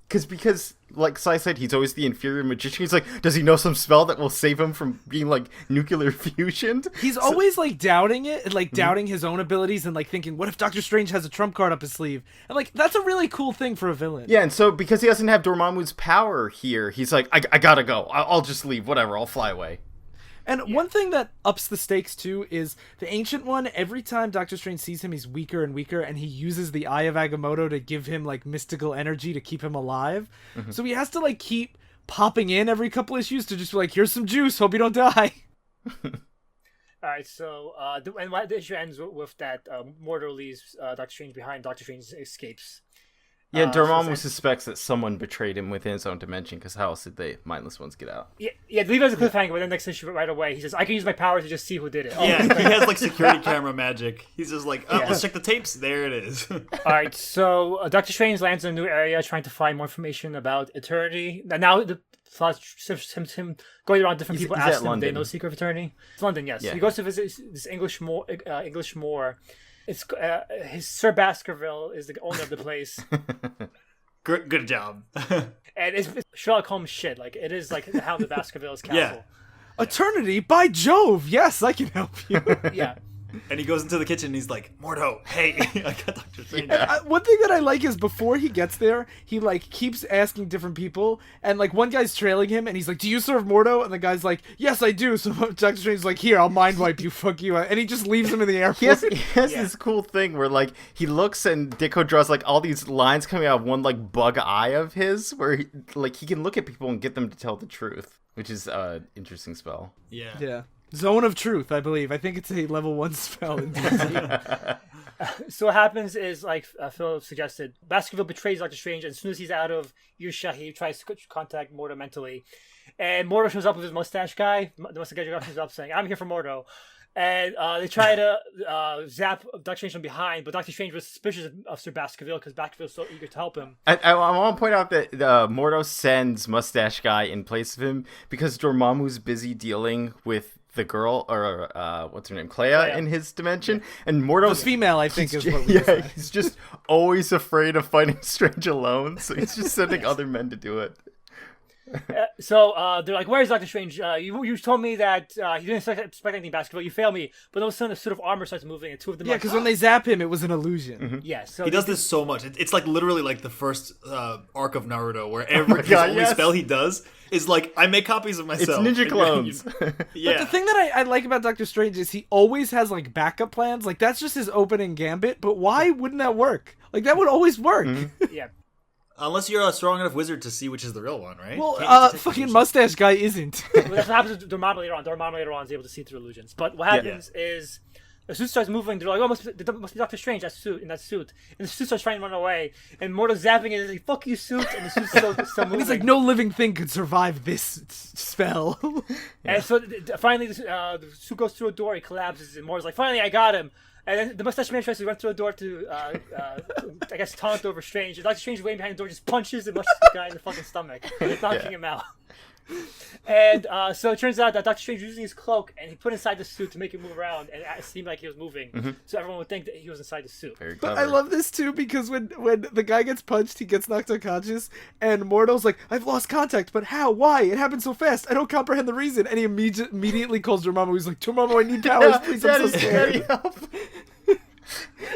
Speaker 4: because like Sai said, he's always the inferior magician. He's like, does he know some spell that will save him from being like nuclear fusioned?
Speaker 2: He's always like doubting it, and like doubting his own abilities, and like thinking, what if Doctor Strange has a trump card up his sleeve? And like that's a really cool thing for a villain.
Speaker 4: Yeah, and so because he doesn't have Dormammu's power here, he's like, I gotta go. I'll just leave. Whatever. I'll fly away.
Speaker 2: And one thing that ups the stakes too is the Ancient One. Every time Doctor Strange sees him, he's weaker and weaker, and he uses the Eye of Agamotto to give him like mystical energy to keep him alive. So he has to like keep popping in every couple issues to just be like, here's some juice, hope you don't die.
Speaker 1: Alright, so the issue ends with that Mordo leaves Doctor Strange behind. Doctor Strange escapes.
Speaker 4: Yeah, Dormammu suspects that someone betrayed him within his own dimension, because how else did the mindless ones get out?
Speaker 1: Yeah, leave it as a cliffhanger, but then next issue right away, he says, I can use my power to just see who did it.
Speaker 3: Yeah, he has like security camera magic. He's just like, let's check the tapes. There it is.
Speaker 1: Alright, so Doctor Strange lands in a new area trying to find more information about Eternity. Now the plot shifts him going around different people asking them if they know Secret of Eternity. It's London, yes.
Speaker 4: Yeah.
Speaker 1: He goes to visit this English Moor. It's his Sir Baskerville is the owner of the place.
Speaker 3: Good job.
Speaker 1: And it's Sherlock Holmes shit. Like, it is like the Hound of Baskerville's castle.
Speaker 3: Yeah.
Speaker 2: Eternity, by Jove, yes, I can help you.
Speaker 1: Yeah.
Speaker 3: And he goes into the kitchen and he's like, Mordo, hey, I got Doctor Strange.
Speaker 2: One thing that I like is before he gets there, he like keeps asking different people, and like one guy's trailing him, and he's like, do you serve Mordo? And the guy's like, yes, I do. So Doctor Strange's like, here, I'll mind wipe you, fuck you. And he just leaves him in the airport.
Speaker 4: He has this cool thing where like he looks and Ditko draws like all these lines coming out of one like bug eye of his, where he can look at people and get them to tell the truth, which is an interesting spell.
Speaker 2: Yeah. Zone of Truth, I believe. I think it's a level 1 spell in D&D.
Speaker 1: So what happens is, like Philip suggested, Baskerville betrays Doctor Strange, and as soon as he's out of earshot, he tries to contact Mordo mentally. And Mordo shows up with his mustache guy. The mustache guy shows up saying, I'm here for Mordo. And they try to zap Doctor Strange from behind, but Doctor Strange was suspicious of Sir Baskerville because Baskerville was so eager to help him.
Speaker 4: I want to point out that Mordo sends Mustache Guy in place of him because Dormammu's busy dealing with the girl, or what's her name, Clea, in his dimension, and Mordo's
Speaker 2: the female, I think, is what we say.
Speaker 4: He's just always afraid of fighting Strange alone, so he's just sending other men to do it.
Speaker 1: So they're like, where's Doctor Strange? You told me that you didn't expect anything Baskerville. You failed me. But all of a sudden, a suit of armor starts moving, and two of them
Speaker 2: because when they zap him, it was an illusion.
Speaker 1: Mm-hmm. Yeah, so
Speaker 3: he does this so much. It's like literally like the first arc of Naruto, where his only spell he does is like, I make copies of myself.
Speaker 4: It's ninja clones.
Speaker 2: Yeah. But the thing that I like about Doctor Strange is he always has like backup plans. Like that's just his opening gambit. But why wouldn't that work? Like that would always work.
Speaker 4: Mm-hmm.
Speaker 1: Yeah.
Speaker 3: Unless you're a strong enough wizard to see which is the real one, right?
Speaker 2: Well, fucking mustache guy isn't.
Speaker 1: Well, that's what happens to Dormammu later on. Dormammu later on is able to see through illusions. But what happens is the suit starts moving. They're like, oh, must be Doctor Strange in that suit. And the suit starts trying to run away. And Mordo's zapping it and he's like, fuck you, suit. And the suit's still moving.
Speaker 2: And he's like, no living thing could survive this spell.
Speaker 1: And so finally the suit goes through a door. He collapses. And Mordo's like, finally, I got him. And then the mustache man tries to run through a door to, I guess, taunt over Strange. And Doctor Strange, waiting behind the door, just punches and mushes the guy in the fucking stomach, knocking him out. And so it turns out that Doctor Strange was using his cloak, and he put inside the suit to make it move around, and it seemed like he was moving. So everyone would think that he was inside the suit.
Speaker 4: Very clever.
Speaker 2: But I love this too because when the guy gets punched, he gets knocked unconscious, and Mordo's like, "I've lost contact, but how? Why? It happened so fast. I don't comprehend the reason." And he immediately calls Dormammu. He's like, "Dormammu, I need powers, please. I'm so scared."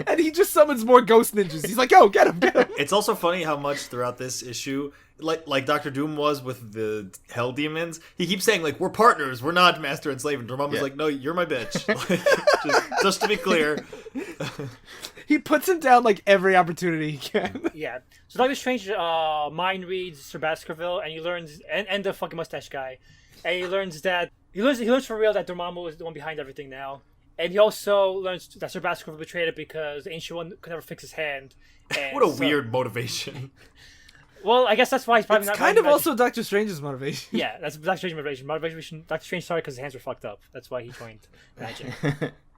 Speaker 2: And he just summons more ghost ninjas. He's like, "Yo, get him, get him."
Speaker 3: It's also funny how much throughout this issue, like Doctor Doom was with the Hell Demons, he keeps saying like, "We're partners, we're not master and slave." And Dormammu's like, "No, you're my bitch." Like, just to be clear.
Speaker 2: He puts him down like every opportunity he can.
Speaker 1: Yeah. So Doctor Strange mind reads Sir Baskerville, and he learns, and the fucking mustache guy, and he learns for real that Dormammu is the one behind everything now. And he also learns that Sir Baskerville betrayed it because the Ancient One could never fix his hand. And
Speaker 3: What a weird motivation.
Speaker 1: Well, I guess that's why he's probably
Speaker 2: It's
Speaker 1: not.
Speaker 2: kind of also Doctor Strange's motivation.
Speaker 1: Yeah, that's Doctor Strange's motivation. Doctor Strange started because his hands were fucked up. That's why he joined magic.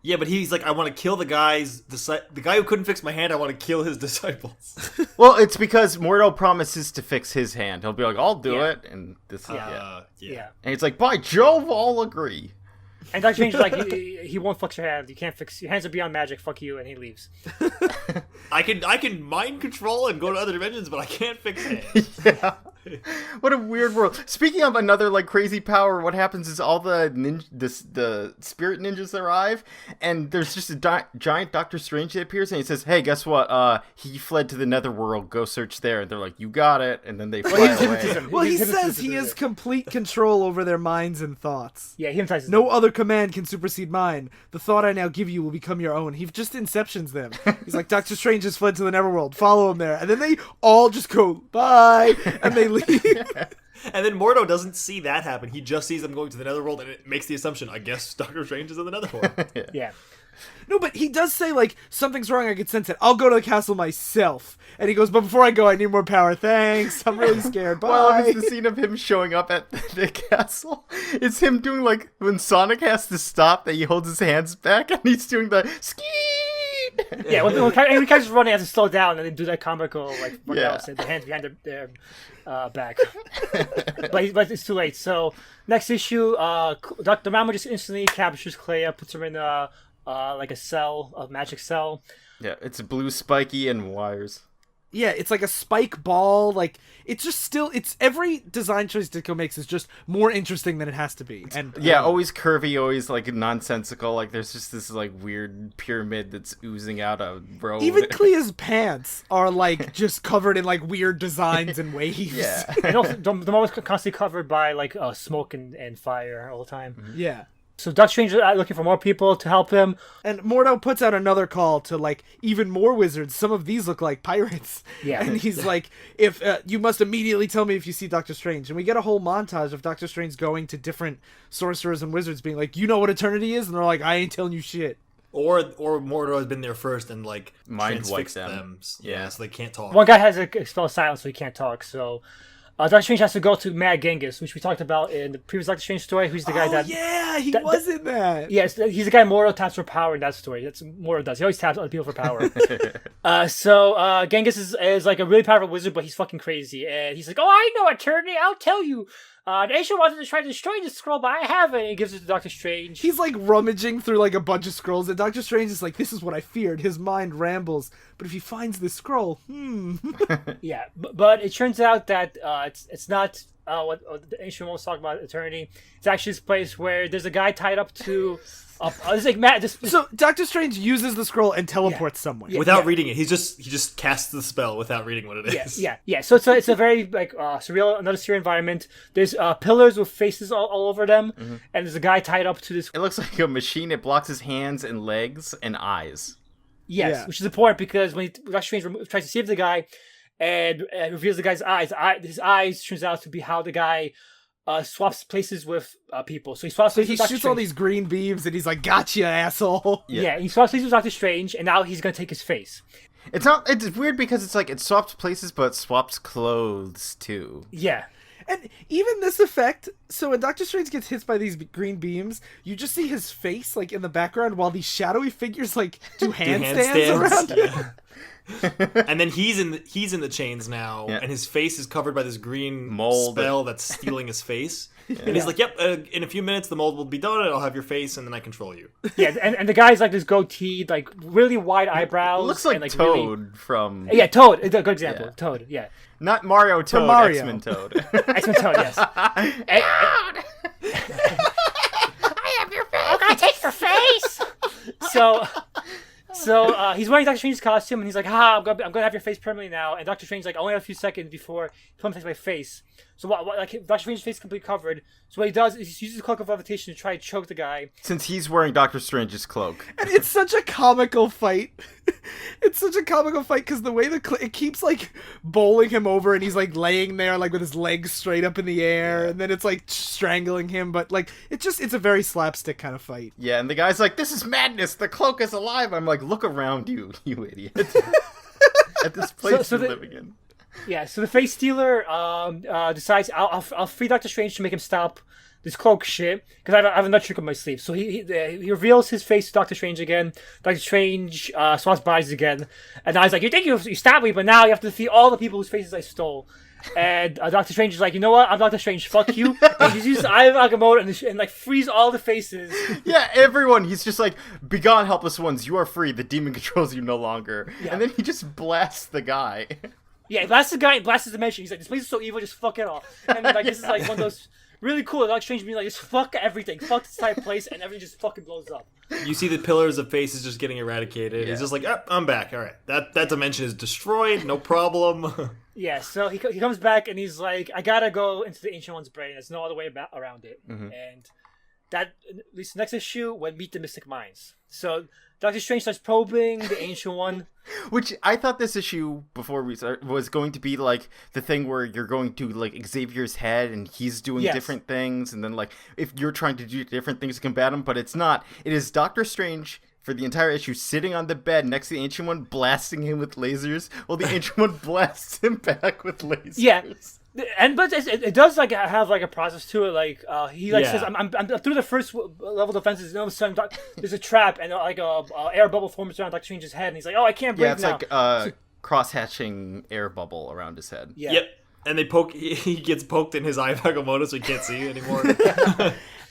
Speaker 3: Yeah, but he's like, I want to kill the guy who couldn't fix my hand. I want to kill his disciples.
Speaker 4: Well, it's because Mordo promises to fix his hand. He'll be like, "I'll do it," and this.
Speaker 1: Yeah.
Speaker 4: And it's like, by Jove, I'll agree.
Speaker 1: And Doctor Strange is like, he won't fix your hand. You can't fix your hands are beyond magic. Fuck you, and he leaves.
Speaker 3: I can mind control and go to other dimensions, but I can't fix it.
Speaker 4: Yeah. What a weird world. Speaking of another like crazy power, what happens is all the the spirit ninjas arrive, and there's just a giant Doctor Strange that appears, and he says, "Hey, guess what? He fled to the Netherworld. Go search there." And they're like, "You got it." And then they fly away.
Speaker 2: Well, he says he has complete control over their minds and thoughts.
Speaker 1: Yeah, he hypnotizes
Speaker 2: No
Speaker 1: them.
Speaker 2: other command can supersede mine. The thought I now give you will become your own. He just inceptions them. He's like, Doctor Strange has fled to the Netherworld. Follow him there. And then they all just go, bye, and they leave.
Speaker 3: And then Mordo doesn't see that happen. He just sees them going to the Netherworld, and it makes the assumption, I guess Doctor Strange is in the Netherworld.
Speaker 1: Yeah.
Speaker 2: No, but he does say, like, something's wrong, I can sense it. I'll go to the castle myself. And he goes, but before I go, I need more power. Thanks. I'm really scared. Bye.
Speaker 4: Well, it's the scene of him showing up at the castle. It's him doing, like, when Sonic has to stop, that he holds his hands back, and he's doing the skeet.
Speaker 1: Yeah, when every character's running, has to slow down and then do that comical, like,
Speaker 4: Yeah.
Speaker 1: the hands behind their back. but it's too late. So, next issue, Dr. Mamo just instantly captures Clea, puts her in like a cell, a magic cell.
Speaker 4: Yeah, it's blue spiky and wires.
Speaker 2: Yeah, it's like a spike ball. Like, it's just still, it's every design choice Ditko makes is just more interesting than it has to be. And
Speaker 4: Yeah, always curvy, always like nonsensical. Like there's just this like weird pyramid that's oozing out a road.
Speaker 2: even Clea's pants are like just covered in like weird designs and waves.
Speaker 4: Yeah.
Speaker 1: And also, the mom was constantly covered by, like, smoke and fire all the time.
Speaker 2: Yeah.
Speaker 1: So, Doctor Strange is looking for more people to help him.
Speaker 2: And Mordo puts out another call to, like, even more wizards. Some of these look like pirates.
Speaker 1: Yeah.
Speaker 2: And he's like, if you must immediately tell me if you see Doctor Strange. And we get a whole montage of Doctor Strange going to different sorcerers and wizards being like, you know what eternity is? And they're like, I ain't telling you shit.
Speaker 3: Or Mordo has been there first and, like,
Speaker 4: Mind
Speaker 3: transfixed
Speaker 4: wiped them.
Speaker 3: Yeah, so they can't talk.
Speaker 1: One guy has a spell of silence, so he can't talk. So, Doctor Strange has to go to Mad Genghis, which we talked about in the previous Doctor Strange story. Who's the guy that?
Speaker 2: Yeah, he was in that.
Speaker 1: Yes, he's the guy Mordo taps for power in that story. That's what Mordo does. He always taps other people for power. So Genghis is like a really powerful wizard, but he's fucking crazy. And he's like, "Oh, I know eternity. I'll tell you. The Ancient wanted to try to destroy this scroll, but I have it." And he gives it to Doctor Strange.
Speaker 2: He's like rummaging through like a bunch of scrolls, and Doctor Strange is like, "This is what I feared." His mind rambles, but if he finds this scroll,
Speaker 1: Yeah, but it turns out that it's not what the Ancient One was talking about, eternity. It's actually this place where there's a guy tied up to. It's like Matt.
Speaker 2: So Doctor Strange uses the scroll and teleports somewhere.
Speaker 3: Without reading it. He just casts the spell without reading what it is.
Speaker 1: Yeah. So it's a very like surreal, another surreal environment. There's pillars with faces all over them, and there's a guy tied up to this.
Speaker 4: It looks like a machine. It blocks his hands and legs and eyes.
Speaker 1: Yes,
Speaker 2: Yeah.
Speaker 1: which is important because when Doctor Strange tries to save the guy and reveals the guy's eyes, his eyes turns out to be how the guy swaps places with people. So he swaps places
Speaker 2: He
Speaker 1: with Doctor
Speaker 2: shoots all
Speaker 1: Strange.
Speaker 2: these green beams, and he's like, "Gotcha, asshole."
Speaker 1: Yeah, he swaps places with Doctor Strange, and now he's gonna take his face.
Speaker 4: It's not. It's weird because it's like it swaps places, but it swaps clothes too.
Speaker 1: Yeah.
Speaker 2: And even this effect, so when Doctor Strange gets hit by these green beams, you just see his face, like, in the background, while these shadowy figures, like, do handstands around him.
Speaker 3: And then he's in the chains now, and his face is covered by this green
Speaker 4: mold
Speaker 3: spell that's stealing his face. And he's like, "Yep, in a few minutes the mold will be done, and I'll have your face, and then I control you."
Speaker 1: Yeah, and the guy's like this goatee, like really wide eyebrows.
Speaker 4: It looks like,
Speaker 1: and,
Speaker 4: Toad from...
Speaker 1: Yeah, Toad. It's a good example.
Speaker 4: Yeah.
Speaker 1: Toad. Yeah.
Speaker 4: Not Mario Toad,
Speaker 2: Mario.
Speaker 4: X-Men Toad.
Speaker 1: X-Men Toad. Yes. I have your face. I'm gonna take your face. So he's wearing Doctor Strange's costume, and he's like, I'm gonna have your face permanently now. And Doctor Strange's like, only a few seconds before he comes to my face. So like Doctor Strange's face is completely covered. So what he does is he uses the cloak of levitation to try to choke the guy.
Speaker 4: Since he's wearing Doctor Strange's cloak.
Speaker 2: And it's such a comical fight. It's such a comical fight because the way it keeps like bowling him over, and he's like laying there like with his legs straight up in the air, and then it's like strangling him. But like it's a very slapstick kind of fight.
Speaker 4: Yeah, and the guy's like, "This is madness. The cloak is alive." I'm like, "Look around you, you idiot." At this place you're living in.
Speaker 1: Yeah, so the face stealer decides I'll free Doctor Strange to make him stop this cloak shit, because I have a nut trick up my sleeve. So he reveals his face to Doctor Strange again. Doctor Strange swaps bodies again, and now he's like, "You think you stabbed me, but now you have to defeat all the people whose faces I stole." And Doctor Strange is like, "You know what? I'm Doctor Strange. Fuck you." And he uses Eye of Agamotto and like frees all the faces.
Speaker 4: Yeah, everyone. He's just like, "Begone, helpless ones. You are free. The demon controls you no longer." Yeah. And then he just blasts the guy.
Speaker 1: Yeah, he blasts the guy, blasts his dimension. He's like, "This place is so evil, just fuck it all." And then, like, this is like one of those really cool Doctor Strange being like, "Just fuck everything, fuck this type of place," and everything just fucking blows up.
Speaker 3: You see the pillars of faces just getting eradicated. Yeah. He's just like, I'm back. All right, that dimension is destroyed. No problem.
Speaker 1: Yeah, so he comes back and he's like, "I gotta go into the Ancient One's brain. There's no other way around it." Mm-hmm. And that, at least next issue, when Meet the Mystic Minds. So Doctor Strange starts probing the Ancient One.
Speaker 4: Which I thought this issue, before we start, was going to be like the thing where you're going to like Xavier's head and he's doing different things, and then like if you're trying to do different things to combat him, but it's not. It is Doctor Strange for the entire issue sitting on the bed next to the Ancient One, blasting him with lasers, while the Ancient One blasts him back with lasers.
Speaker 1: Yeah. But it does like have like a process to it. Like he like says, I'm through the first level defenses, and all of a sudden there's a trap, and like a air bubble forms around Doctor Strange's head, and he's like, "Oh, I can't breathe now."
Speaker 4: Yeah, it's like cross-hatching air bubble around his head.
Speaker 1: Yeah.
Speaker 3: Yep. And he gets poked in his eye of Agamotto, so he can't see anymore.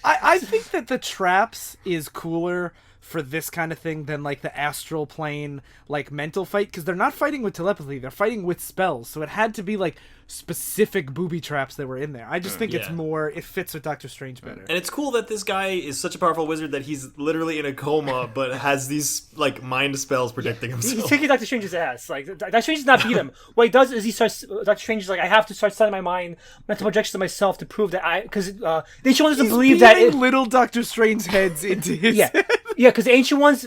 Speaker 2: I think that the traps is cooler for this kind of thing than like the astral plane like mental fight, because they're not fighting with telepathy, they're fighting with spells, so it had to be like specific booby traps that were in there. I just think it's more, it fits with Doctor Strange better. And
Speaker 3: it's cool that this guy is such a powerful wizard that he's literally in a coma but has these like mind spells protecting himself.
Speaker 1: He's kicking Doctor Strange's ass. Like Doctor Strange does not beat him. What he does is Doctor Strange is like, I have to start setting my mind mental projections to myself to prove that because the Ancient One doesn't believe that
Speaker 2: little Doctor Strange heads into his head.
Speaker 1: Yeah, because the Ancient One's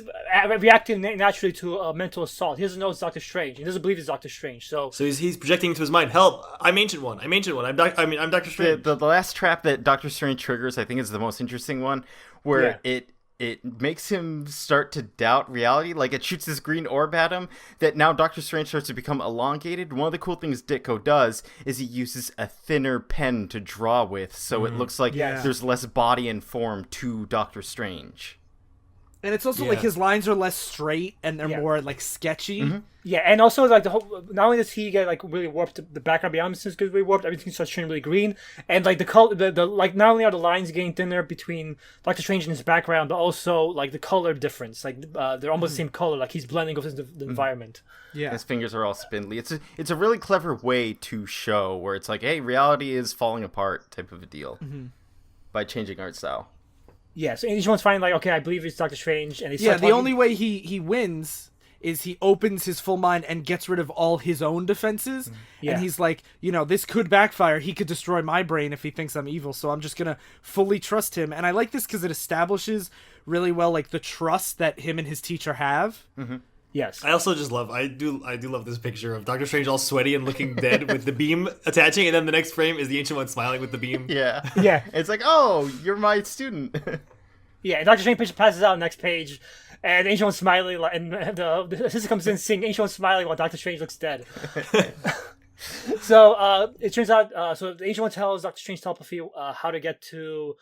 Speaker 1: reacting naturally to a mental assault. He doesn't know it's Doctor Strange. He doesn't believe it's Doctor Strange. So
Speaker 3: he's projecting into his mind, "Help! I'm Ancient One. I'm Ancient One. I'm Doctor Strange."
Speaker 4: The last trap that Doctor Strange triggers, I think, is the most interesting one, where it makes him start to doubt reality. Like, it shoots this green orb at him that now Doctor Strange starts to become elongated. One of the cool things Ditko does is he uses a thinner pen to draw with, so it looks like there's less body and form to Doctor Strange.
Speaker 2: And it's also like his lines are less straight and they're more like sketchy.
Speaker 1: Mm-hmm. Yeah, and also like the whole, not only does he get like really warped, the background beyond him gets really warped, everything starts turning really green, and like the color, the like not only are the lines getting thinner between Doctor Strange and his background, but also like the color difference, like they're almost the same color, like he's blending with the environment.
Speaker 4: Yeah, his fingers are all spindly. It's a really clever way to show where it's like, hey, reality is falling apart type of a deal by changing art style.
Speaker 1: Yeah, so Ancient One's finally like, okay, I believe it's Doctor Strange, and
Speaker 2: the only way he wins is he opens his full mind and gets rid of all his own defenses, and he's like, this could backfire. He could destroy my brain if he thinks I'm evil, so I'm just gonna fully trust him. And I like this because it establishes really well like the trust that him and his teacher have.
Speaker 1: Mm-hmm. Yes.
Speaker 3: I also just love, I do love this picture of Doctor Strange all sweaty and looking dead with the beam attaching, and then the next frame is the Ancient One smiling with the beam.
Speaker 4: Yeah.
Speaker 1: Yeah.
Speaker 4: It's like, oh, you're my student.
Speaker 1: Yeah, and Doctor Strange passes out next page, and the Ancient One's smiling, and the assistant comes in seeing Ancient One smiling while Doctor Strange looks dead. So it turns out, so the Ancient One tells Doctor Strange telepathy how to get to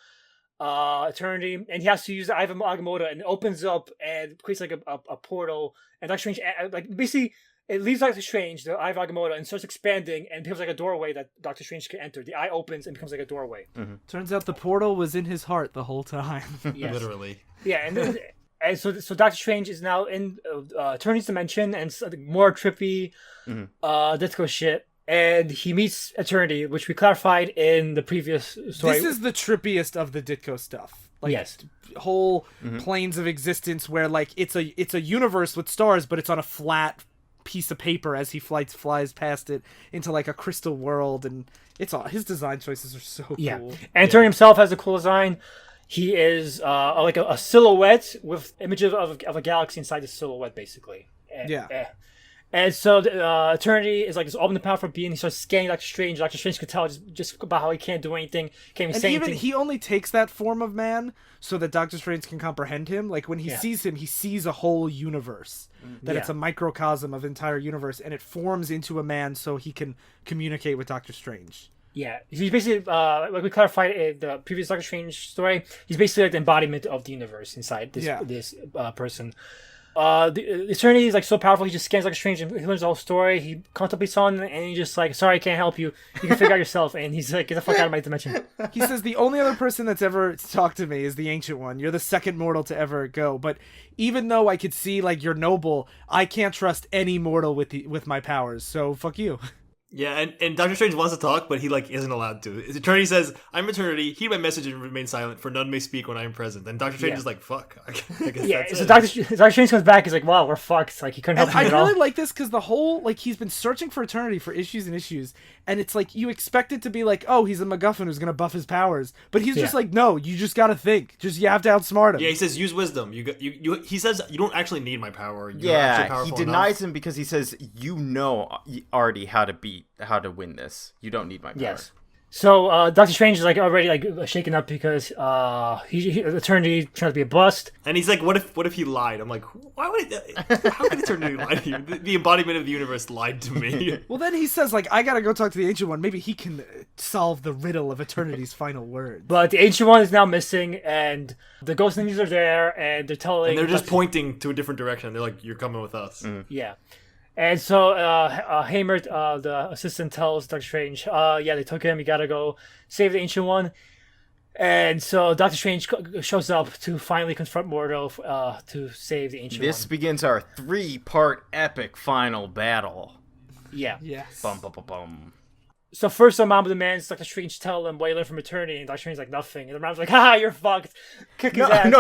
Speaker 1: Eternity, and he has to use the Eye of Agamotto, and it opens up and creates like a portal, and Doctor Strange, like basically, it leaves Doctor Strange, the Eye of Agamotto, and starts expanding and becomes like a doorway that Doctor Strange can enter. The eye opens and becomes like a doorway.
Speaker 4: Mm-hmm.
Speaker 2: Turns out the portal was in his heart the whole time.
Speaker 1: Yes.
Speaker 3: Literally.
Speaker 1: Yeah, and so Doctor Strange is now in Eternity's dimension, and it's more trippy, Ditko shit. And he meets Eternity, which we clarified in the previous story.
Speaker 2: This is the trippiest of the Ditko stuff. Like,
Speaker 1: yes.
Speaker 2: Whole planes of existence where like it's a universe with stars, but it's on a flat piece of paper as he flies past it into like a crystal world, and it's all his design choices are so cool.
Speaker 1: And Eternity himself has a cool design. He is like a silhouette with images of a galaxy inside the silhouette, basically. And so Eternity is like this omnipotent being. He starts scanning Doctor Strange. Doctor Strange can tell just about how he can't do anything, can't even say anything.
Speaker 2: He only takes that form of man so that Doctor Strange can comprehend him. Like when he sees him, he sees a whole universe. That it's a microcosm of entire universe, and it forms into a man so he can communicate with Doctor Strange.
Speaker 1: Yeah, he's basically like we clarified in the previous Doctor Strange story. He's basically like the embodiment of the universe inside this person. The Eternity is like so powerful. He just scans like a strange and he learns the whole story. He contemplates on and he's just like, sorry, I can't help you. You can figure out yourself. And he's like, get the fuck out of my dimension.
Speaker 2: He says the only other person that's ever talked to me is the Ancient One. You're the second mortal to ever go. But even though I could see like you're noble, I can't trust any mortal with my powers. So fuck you.
Speaker 3: Yeah, and Doctor Strange wants to talk, but he like isn't allowed to. Eternity says, "I'm Eternity. Heed my message and remain silent, for none may speak when I am present." And Doctor Strange is like, "Fuck." I guess that's
Speaker 1: so
Speaker 3: it.
Speaker 1: Doctor Strange comes back. He's like, "Wow, we're fucked." It's like he couldn't help me at all.
Speaker 2: I really like this because the whole like he's been searching for Eternity for issues and issues, and it's like you expect it to be like, oh, he's a MacGuffin who's gonna buff his powers, but he's just like, no, you just gotta think. Just you have to outsmart him.
Speaker 3: Yeah, he says, "Use wisdom." He says, "You don't actually need my power."
Speaker 4: He denies him because he says, "You know already how to win this. You don't need my power."
Speaker 1: Yes. So Doctor Strange is like already like shaken up because he Eternity trying to be a bust,
Speaker 3: and he's like, "What if he lied?" I'm like, "Why would how could Eternity lie to you? The embodiment of the universe lied to me."
Speaker 2: Well, then he says like, "I gotta go talk to the Ancient One. Maybe he can solve the riddle of Eternity's final words."
Speaker 1: But the Ancient One is now missing, and the Ghost Ninjas are there, and they're telling.
Speaker 3: And they're just pointing to a different direction. They're like, "You're coming with us."
Speaker 1: Yeah. And so Hamer, the assistant, tells Doctor Strange, they took him. You gotta go save the Ancient One. And so Doctor Strange shows up to finally confront Mordo to save the Ancient One.
Speaker 4: This begins our 3-part epic final battle.
Speaker 1: Yeah.
Speaker 2: Yes.
Speaker 4: Bum, bum, bum, bum.
Speaker 1: So first, the mom demands Doctor Strange tell them what he learned from Eternity, and Doctor Strange's like, nothing. And the mom's like, you're fucked. Kick his ass.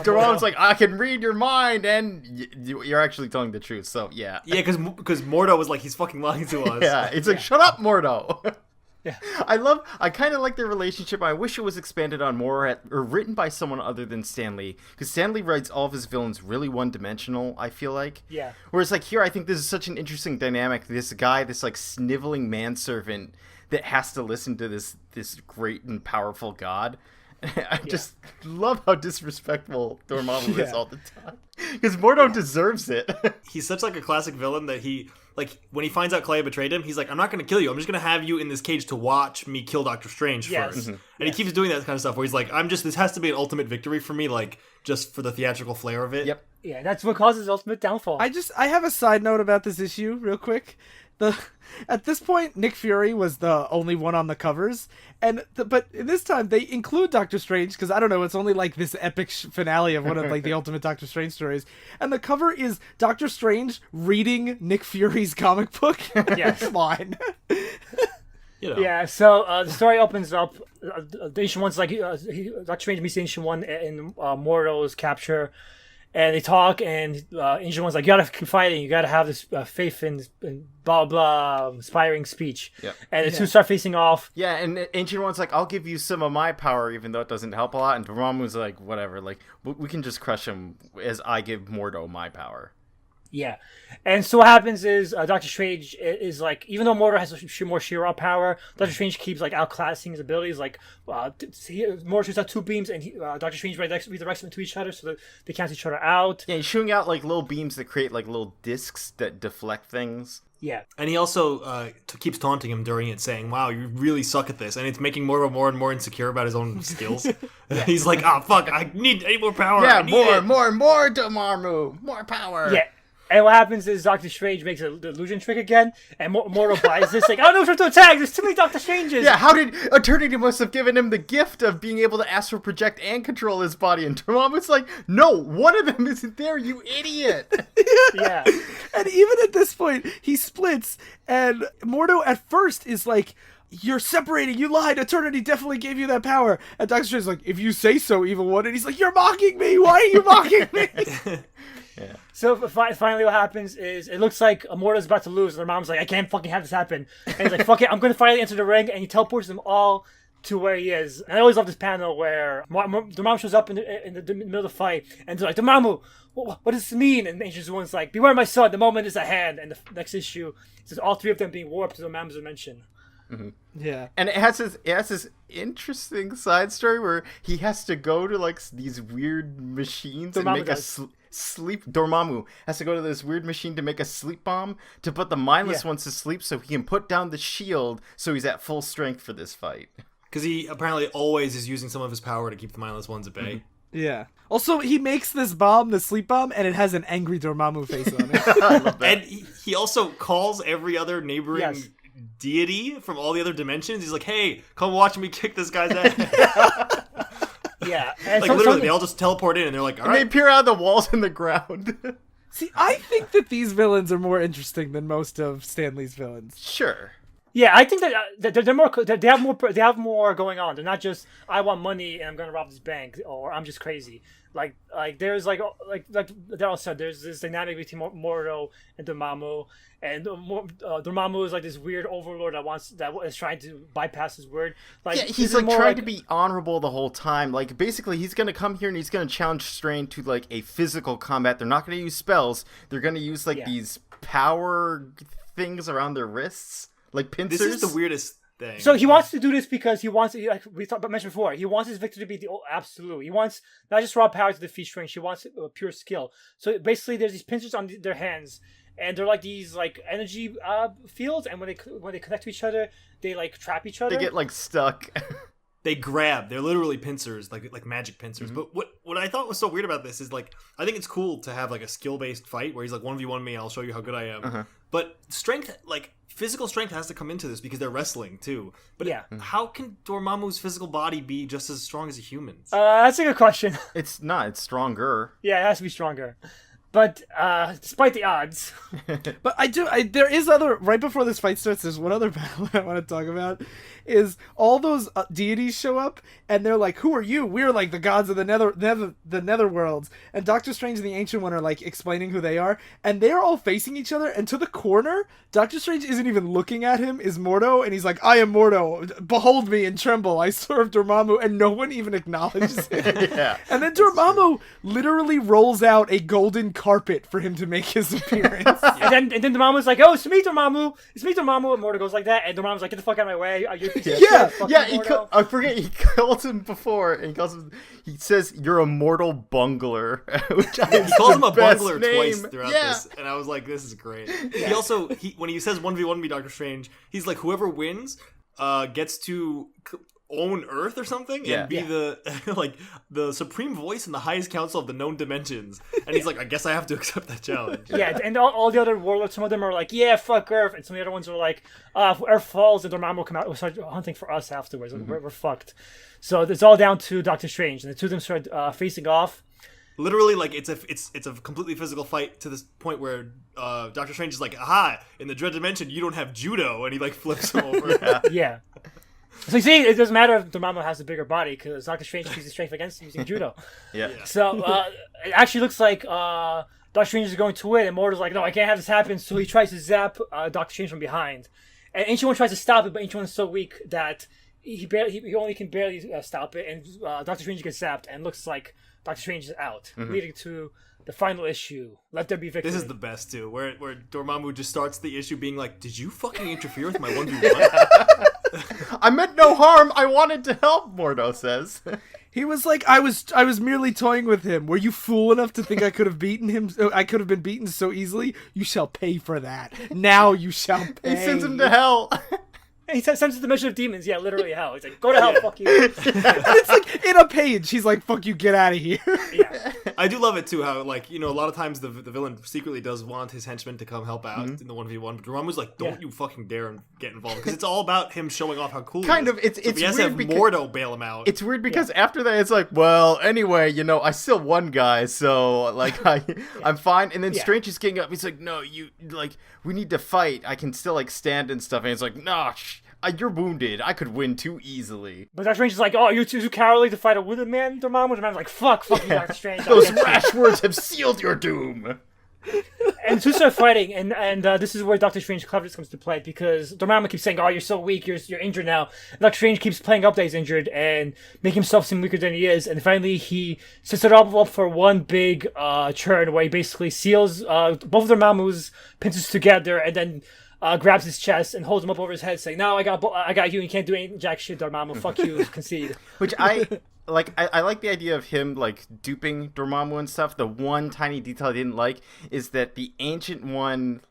Speaker 4: The mom's like, I can read your mind, and you're actually telling the truth, so yeah.
Speaker 3: Yeah, because Mordo was like, he's fucking lying to us.
Speaker 4: Yeah, it's like, shut up, Mordo.
Speaker 1: Yeah.
Speaker 4: I kind of like their relationship. I wish it was expanded on more or written by someone other than Stan Lee, because Stan Lee writes all of his villains really one-dimensional, I feel like.
Speaker 1: Yeah.
Speaker 4: Whereas like here, I think this is such an interesting dynamic. This guy, this like sniveling manservant that has to listen to this great and powerful god. I just love how disrespectful Dormammu is all the time. Because Mordo deserves it.
Speaker 3: He's such like a classic villain that he, like, when he finds out Clay betrayed him, he's like, I'm not going to kill you. I'm just going to have you in this cage to watch me kill Doctor Strange first. And he keeps doing that kind of stuff where he's like, this has to be an ultimate victory for me, like, just for the theatrical flair of it.
Speaker 4: Yep.
Speaker 1: Yeah, that's what causes ultimate downfall.
Speaker 2: I have a side note about this issue real quick. At this point, Nick Fury was the only one on the covers, but this time they include Doctor Strange because I don't know, it's only like this epic finale of one of like the ultimate Doctor Strange stories, and the cover is Doctor Strange reading Nick Fury's comic book.
Speaker 1: Yes.
Speaker 2: Come on.
Speaker 1: Yeah, so the story opens up. The Ancient One's like Doctor Strange meets the Ancient One in Mordo's capture. And they talk, and Ancient One's like, you gotta keep fighting, you gotta have this faith in blah, blah, inspiring speech.
Speaker 4: Yep.
Speaker 1: And the two start facing off.
Speaker 4: Yeah, and Ancient One's like, I'll give you some of my power, even though it doesn't help a lot. And Dormammu's like, whatever, like, we can just crush him as I give Mordo my power.
Speaker 1: Yeah. And so what happens is Doctor Strange is like, even though Mordo has more sheer power, Doctor Strange keeps like outclassing his abilities. Like, Mordo shoots out 2 beams, and Doctor Strange redirects them to each other so that they cancel each other out.
Speaker 4: Yeah, he's shooting out like little beams that create like little discs that deflect things.
Speaker 1: Yeah.
Speaker 3: And he also keeps taunting him during it, saying, wow, you really suck at this. And it's making Mordo more and more insecure about his own skills. He's like, fuck, I need more power.
Speaker 4: Yeah, more Dormammu, more power.
Speaker 1: Yeah. And what happens is Doctor Strange makes the illusion trick again, and Mortal buys this, like, I don't know what to attack, there's too many Doctor Stranges!
Speaker 4: Yeah, how did Eternity must have given him the gift of being able to astral project and control his body? And Dormammu's like, no, one of them isn't there, you idiot!
Speaker 1: Yeah.
Speaker 2: And even at this point, he splits, and Mordo at first is like, you're separating, you lied, Eternity definitely gave you that power. And Doctor Strange's like, if you say so, Evil One. And he's like, you're mocking me, why are you mocking me?
Speaker 4: Yeah.
Speaker 1: So finally what happens is, it looks like Mordo's about to lose, and their mom's like, I can't fucking have this happen. And he's like, fuck it, I'm gonna finally enter the ring, and he teleports them all to where he is. And I always love this panel where the mom shows up in the middle of the fight, and they're like, Dormammu, what does this mean? And Ancient One's like, beware my son, the moment is at hand. And the next issue says all three of them being warped to the Mam's dimension.
Speaker 4: Mm-hmm.
Speaker 2: Yeah.
Speaker 4: And it has this interesting side story where he has to go to like these weird machines and make a sleep. Dormammu has to go to this weird machine to make a sleep bomb to put the mindless ones to sleep so he can put down the shield so he's at full strength for this fight.
Speaker 3: Because he apparently always is using some of his power to keep the mindless ones at bay.
Speaker 2: Mm-hmm. Yeah. Also, he makes this bomb, the sleep bomb, and it has an angry Dormammu face on it.
Speaker 4: I love that.
Speaker 3: And he also calls every other neighboring deity from all the other dimensions. He's like, hey, come watch me kick this guy's ass.
Speaker 1: Yeah. And
Speaker 3: like, literally, they all just teleport in, and they're like, all right.
Speaker 4: They peer out of the walls in the ground.
Speaker 2: See, I think that these villains are more interesting than most of Stan Lee's villains.
Speaker 4: Sure.
Speaker 1: Yeah, I think that they're more. They have more going on. They're not just I want money and I'm gonna rob this bank, or I'm just crazy. Like there's like Darryl said, there's this dynamic between Mordo and Dormammu, and Dormammu is like this weird overlord that is trying to bypass his word. Like,
Speaker 4: yeah, he's like trying to be honorable the whole time. Like basically, he's gonna come here and he's gonna challenge Strain to like a physical combat. They're not gonna use spells. They're gonna use like these power things around their wrists, like pincers.
Speaker 3: This is the weirdest thing.
Speaker 1: So he wants to do this because he wants, like we mentioned before, he wants his victory to be the absolute. He wants not just raw power to defeat Strange. He wants pure skill. So basically, there's these pincers on their hands, and they're like these like energy fields. And when they connect to each other, they like trap each other.
Speaker 4: They get like stuck.
Speaker 3: They grab. They're literally pincers, like magic pincers. Mm-hmm. But what I thought was so weird about this is like I think it's cool to have like a skill based fight where he's like 1v1 me. I'll show you how good I am. Uh-huh. But strength, like physical strength, has to come into this because they're wrestling too. But how can Dormammu's physical body be just as strong as a human's?
Speaker 1: That's a good question.
Speaker 4: It's not. It's stronger.
Speaker 1: Yeah, it has to be stronger. But despite the odds.
Speaker 2: But there is other, right before this fight starts, there's one other battle I want to talk about, is all those deities show up, and they're like, who are you? We're like the gods of the netherworlds. And Doctor Strange and the Ancient One are like explaining who they are, and they're all facing each other, and to the corner, Doctor Strange isn't even looking at him, is Mordo, and he's like, I am Mordo, behold me and tremble, I serve Dormammu, and no one even acknowledges it.
Speaker 4: Yeah,
Speaker 2: and then Dormammu literally rolls out a golden carpet for him to make his appearance.
Speaker 1: And then Dormammu's like, oh, it's me, Dormammu. It's me, Dormammu. And Mordo goes like that. And Dormammu's like, get the fuck out of my way.
Speaker 4: I forget, he calls him before, and he says, you're a mortal bungler. Which
Speaker 3: he calls him a bungler
Speaker 4: name.
Speaker 3: Twice throughout this. And I was like, this is great. Yeah. He also, when he says 1v1 me, Doctor Strange, he's like, whoever wins gets to own Earth or something and be the like the supreme voice in the highest council of the known dimensions. And he's like, I guess I have to accept that challenge.
Speaker 1: Yeah, and all the other warlords, some of them are like, yeah, fuck Earth, and some of the other ones are like, if Earth falls, then Dormammu will come out and start hunting for us afterwards. Mm-hmm. We're fucked. So it's all down to Doctor Strange, and the two of them start facing off.
Speaker 3: Literally, like it's a completely physical fight to this point where Doctor Strange is like, aha, in the Dread Dimension you don't have judo, and he like flips him over.
Speaker 1: Yeah. So you see, it doesn't matter if Dormammu has a bigger body because Doctor Strange uses strength against him using judo.
Speaker 4: Yeah.
Speaker 1: So it actually looks like Doctor Strange is going to win, and Mordo's like, no, I can't have this happen. So he tries to zap Doctor Strange from behind, and Ancient One tries to stop it, but Ancient One is so weak that he only can barely stop it, and Doctor Strange gets zapped, and looks like Doctor Strange is out, leading to the final issue. Let there be victory.
Speaker 3: This is the best too, where Dormammu just starts the issue being like, "Did you fucking interfere with my 1v1?"
Speaker 4: I meant no harm. I wanted to help. Mordo says.
Speaker 2: He was like, I was merely toying with him. Were you fool enough to think I could have beaten him? I could have been beaten so easily. You shall pay for that. Now you shall pay.
Speaker 4: He sends him to hell.
Speaker 1: And he sends the mission of demons. Yeah, literally hell. He's like, go to hell, fuck you.
Speaker 2: And it's like in a page, he's like, "Fuck you, get out of here."
Speaker 1: Yeah.
Speaker 3: I do love it too. How like a lot of times the villain secretly does want his henchmen to come help out in the 1v1, but Dormammu's like, "Don't you fucking dare get involved," because it's all about him showing off how cool.
Speaker 4: Kind
Speaker 3: he
Speaker 4: of.
Speaker 3: is.
Speaker 4: It's
Speaker 3: he has
Speaker 4: weird
Speaker 3: to have Mordo bail him out.
Speaker 4: It's weird because after that, it's like, well, anyway, I still won, guys, so like I'm fine. And then Strange is getting up. He's like, no, we need to fight. I can still like stand and stuff. And it's like, nah. You're wounded. I could win too easily.
Speaker 1: But Doctor Strange is like, oh, you're too cowardly to fight a wounded man, Dormammu? Dormammu's like, fuck you, Doctor Strange.
Speaker 4: Those rash words have sealed your doom.
Speaker 1: And two start fighting, and this is where Doctor Strange's cleverness comes to play, because Dormammu keeps saying, oh, you're so weak, you're injured now. And Doctor Strange keeps playing up that he's injured and making himself seem weaker than he is, and finally he sets it all up for one big turn where he basically seals both of Dormammu's pincers together, and then grabs his chest and holds him up over his head, saying, "No, I got you. You can't do any jack shit, Dormammu. Fuck you, concede."
Speaker 4: Which I like. I like the idea of him like duping Dormammu and stuff. The one tiny detail I didn't like is that the Ancient One,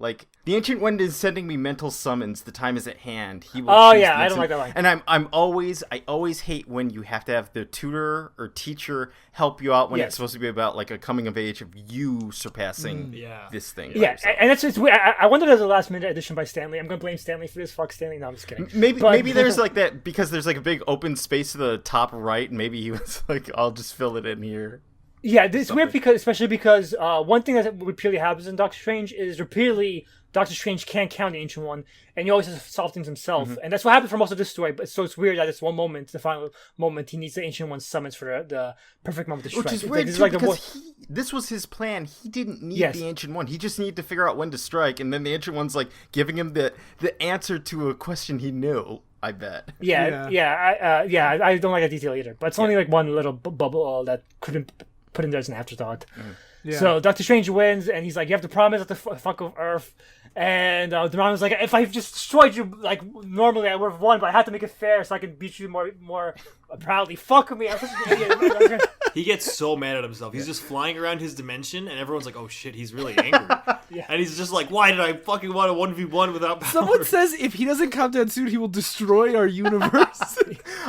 Speaker 4: is sending me mental summons. The time is at hand. He will.
Speaker 1: Oh yeah, I don't like that line.
Speaker 4: And I always hate when you have to have the tutor or teacher help you out when it's supposed to be about like a coming of age of you surpassing this thing.
Speaker 1: Yeah, and it's weird. I wonder if there's a last minute addition by Stanley. I'm gonna blame Stanley for this. Fuck Stanley. No, I'm just kidding.
Speaker 4: Maybe there's like that because there's like a big open space to the top right. And maybe he was like, I'll just fill it in here.
Speaker 1: Yeah, it's weird especially because one thing that repeatedly happens in Doctor Strange is repeatedly Doctor Strange can't count the Ancient One, and he always has to solve things himself. Mm-hmm. And that's what happened for most of this story, but so it's weird that it's one moment, the final moment, he needs the Ancient One's summons for the perfect moment to strike.
Speaker 4: Which is weird, too, because this was his plan. He didn't need the Ancient One. He just needed to figure out when to strike, and then the Ancient One's like giving him the answer to a question he knew. I bet.
Speaker 1: I don't like that detail either. But it's only like one little bubble that could have been put in there as an afterthought. Mm. Yeah. So Doctor Strange wins, and he's like, "You have to promise not to fuck with Earth." And Dormammu's like, "If I just destroyed you, like normally I would have won, but I had to make it fair so I can beat you more proudly. Fuck with me, I'm such an idiot."
Speaker 3: He gets so mad at himself. He's just flying around his dimension, and everyone's like, "Oh shit, he's really angry." And he's just like, "Why did I fucking want a 1v1 without power?"
Speaker 2: Someone says if he doesn't calm down soon, he will destroy our universe.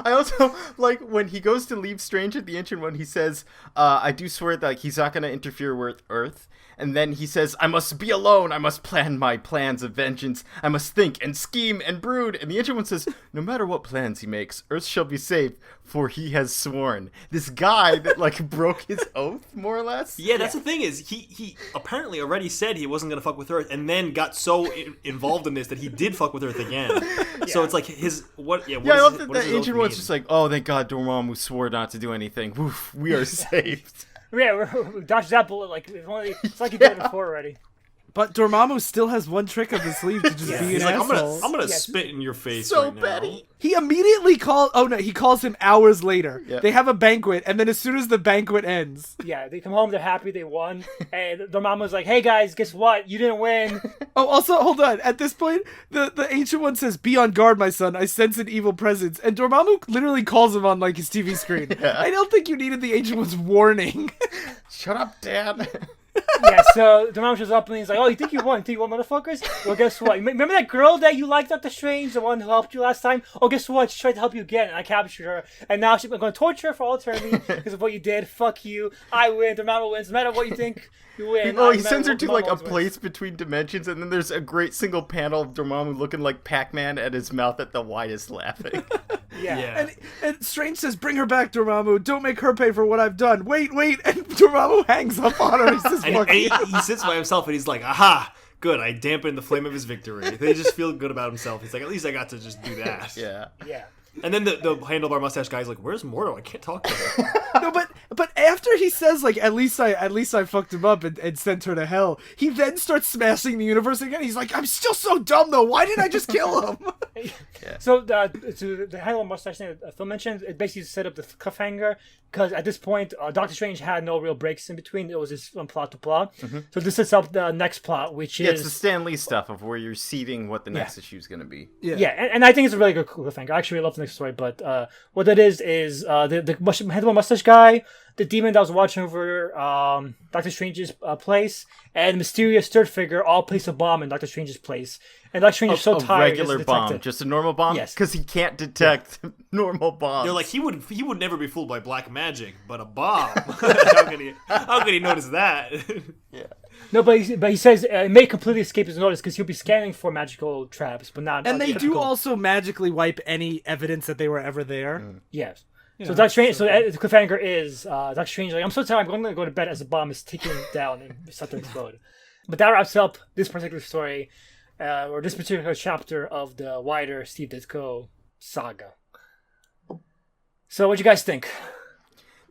Speaker 4: I also like when he goes to leave Strange at the Ancient One. He says, "I do swear that he's not going to interfere with Earth." And then he says, "I must be alone. I must plan my plans of vengeance. I must think and scheme and brood." And the Ancient One says, "No matter what plans he makes, Earth shall be safe, for he has sworn." This guy that like broke his oath, more or less.
Speaker 3: Yeah, that's the thing is he apparently already said he wasn't gonna fuck with Earth, and then got so involved in this that he did fuck with Earth again. So it's like his what? Yeah,
Speaker 4: I love that the Ancient One's just like, "Oh, thank God, Dormammu swore not to do anything. Woof, we are saved."
Speaker 1: Yeah, we dodged that bullet it's like he did it before already.
Speaker 2: But Dormammu still has one trick up his sleeve to just be an asshole.
Speaker 3: I'm gonna spit in your face
Speaker 4: so
Speaker 3: right now.
Speaker 4: petty.
Speaker 2: He immediately he calls him hours later.
Speaker 4: Yep.
Speaker 2: They have a banquet, and then as soon as the banquet ends...
Speaker 1: Yeah, they come home, they're happy, they won. And Dormammu's like, "Hey guys, guess what? You didn't win."
Speaker 2: Oh, also, hold on. At this point, the Ancient One says, "Be on guard, my son. I sense an evil presence." And Dormammu literally calls him on, like, his TV screen. Yeah. I don't think you needed the Ancient One's warning.
Speaker 4: Shut up, Dad.
Speaker 1: Yeah, so Dormammu shows up and he's like, "Oh, you think you won? You think you won, motherfuckers? Well, guess what? Remember that girl that you liked, Doctor Strange, the one who helped you last time? Oh, guess what? She tried to help you again, and I captured her. And now I'm going to torture her for all eternity because of what you did. Fuck you. I win. Dormammu wins. No matter what you think, you win."
Speaker 4: Oh, he sends her to like a place between dimensions, and then there's a great single panel of Dormammu looking like Pac-Man at his mouth at the widest, laughing.
Speaker 1: Yeah.
Speaker 2: And Strange says, "Bring her back, Dormammu. Don't make her pay for what I've done. Wait." And Dormammu hangs up on her. He says,
Speaker 3: and he sits by himself and he's like, "Aha, good. I dampened the flame of his victory." They just feel good about himself. He's like, "At least I got to just do that."
Speaker 1: Yeah.
Speaker 3: And then the handlebar mustache guy's like, "Where's Mordo? I can't talk to him."
Speaker 2: No, but after he says like, at least I fucked him up and sent her to hell, he then starts smashing the universe again. He's like, "I'm still so dumb though. Why didn't I just kill him?"
Speaker 1: So to the handlebar mustache thing that Phil mentioned, it basically set up the cliffhanger because at this point, Doctor Strange had no real breaks in between. It was just from plot to plot. Mm-hmm. So this sets up the next plot, which is
Speaker 4: it's the Stan Lee stuff of where you're seeding what the next issue is going to be.
Speaker 1: Yeah, and I think it's a really good cliffhanger. I actually love the next story, but what it is the handlebar mustache guy the demon that was watching over Doctor Strange's place, and mysterious third figure all place a bomb in Doctor Strange's place. And Doctor Strange is so tired.
Speaker 4: Regular bomb, just a normal bomb.
Speaker 1: Yes,
Speaker 4: because he can't detect normal bombs.
Speaker 5: They're like he would never be fooled by black magic, but a bomb. How could he notice that?
Speaker 4: Yeah.
Speaker 1: No, but he says it may completely escape his notice because he'll be scanning for magical traps, but not.
Speaker 2: And they
Speaker 1: typical.
Speaker 2: do also magically wipe any evidence that they were ever there.
Speaker 1: Yes.
Speaker 2: You
Speaker 1: So
Speaker 2: know,
Speaker 1: Doctor Strange. So the cliffhanger is Doctor Strange like, I'm so tired. I'm going to go to bed as the bomb is ticking down and start to explode. But that wraps up this particular story, or this particular chapter of the wider Steve Ditko saga. So, what'd you guys think?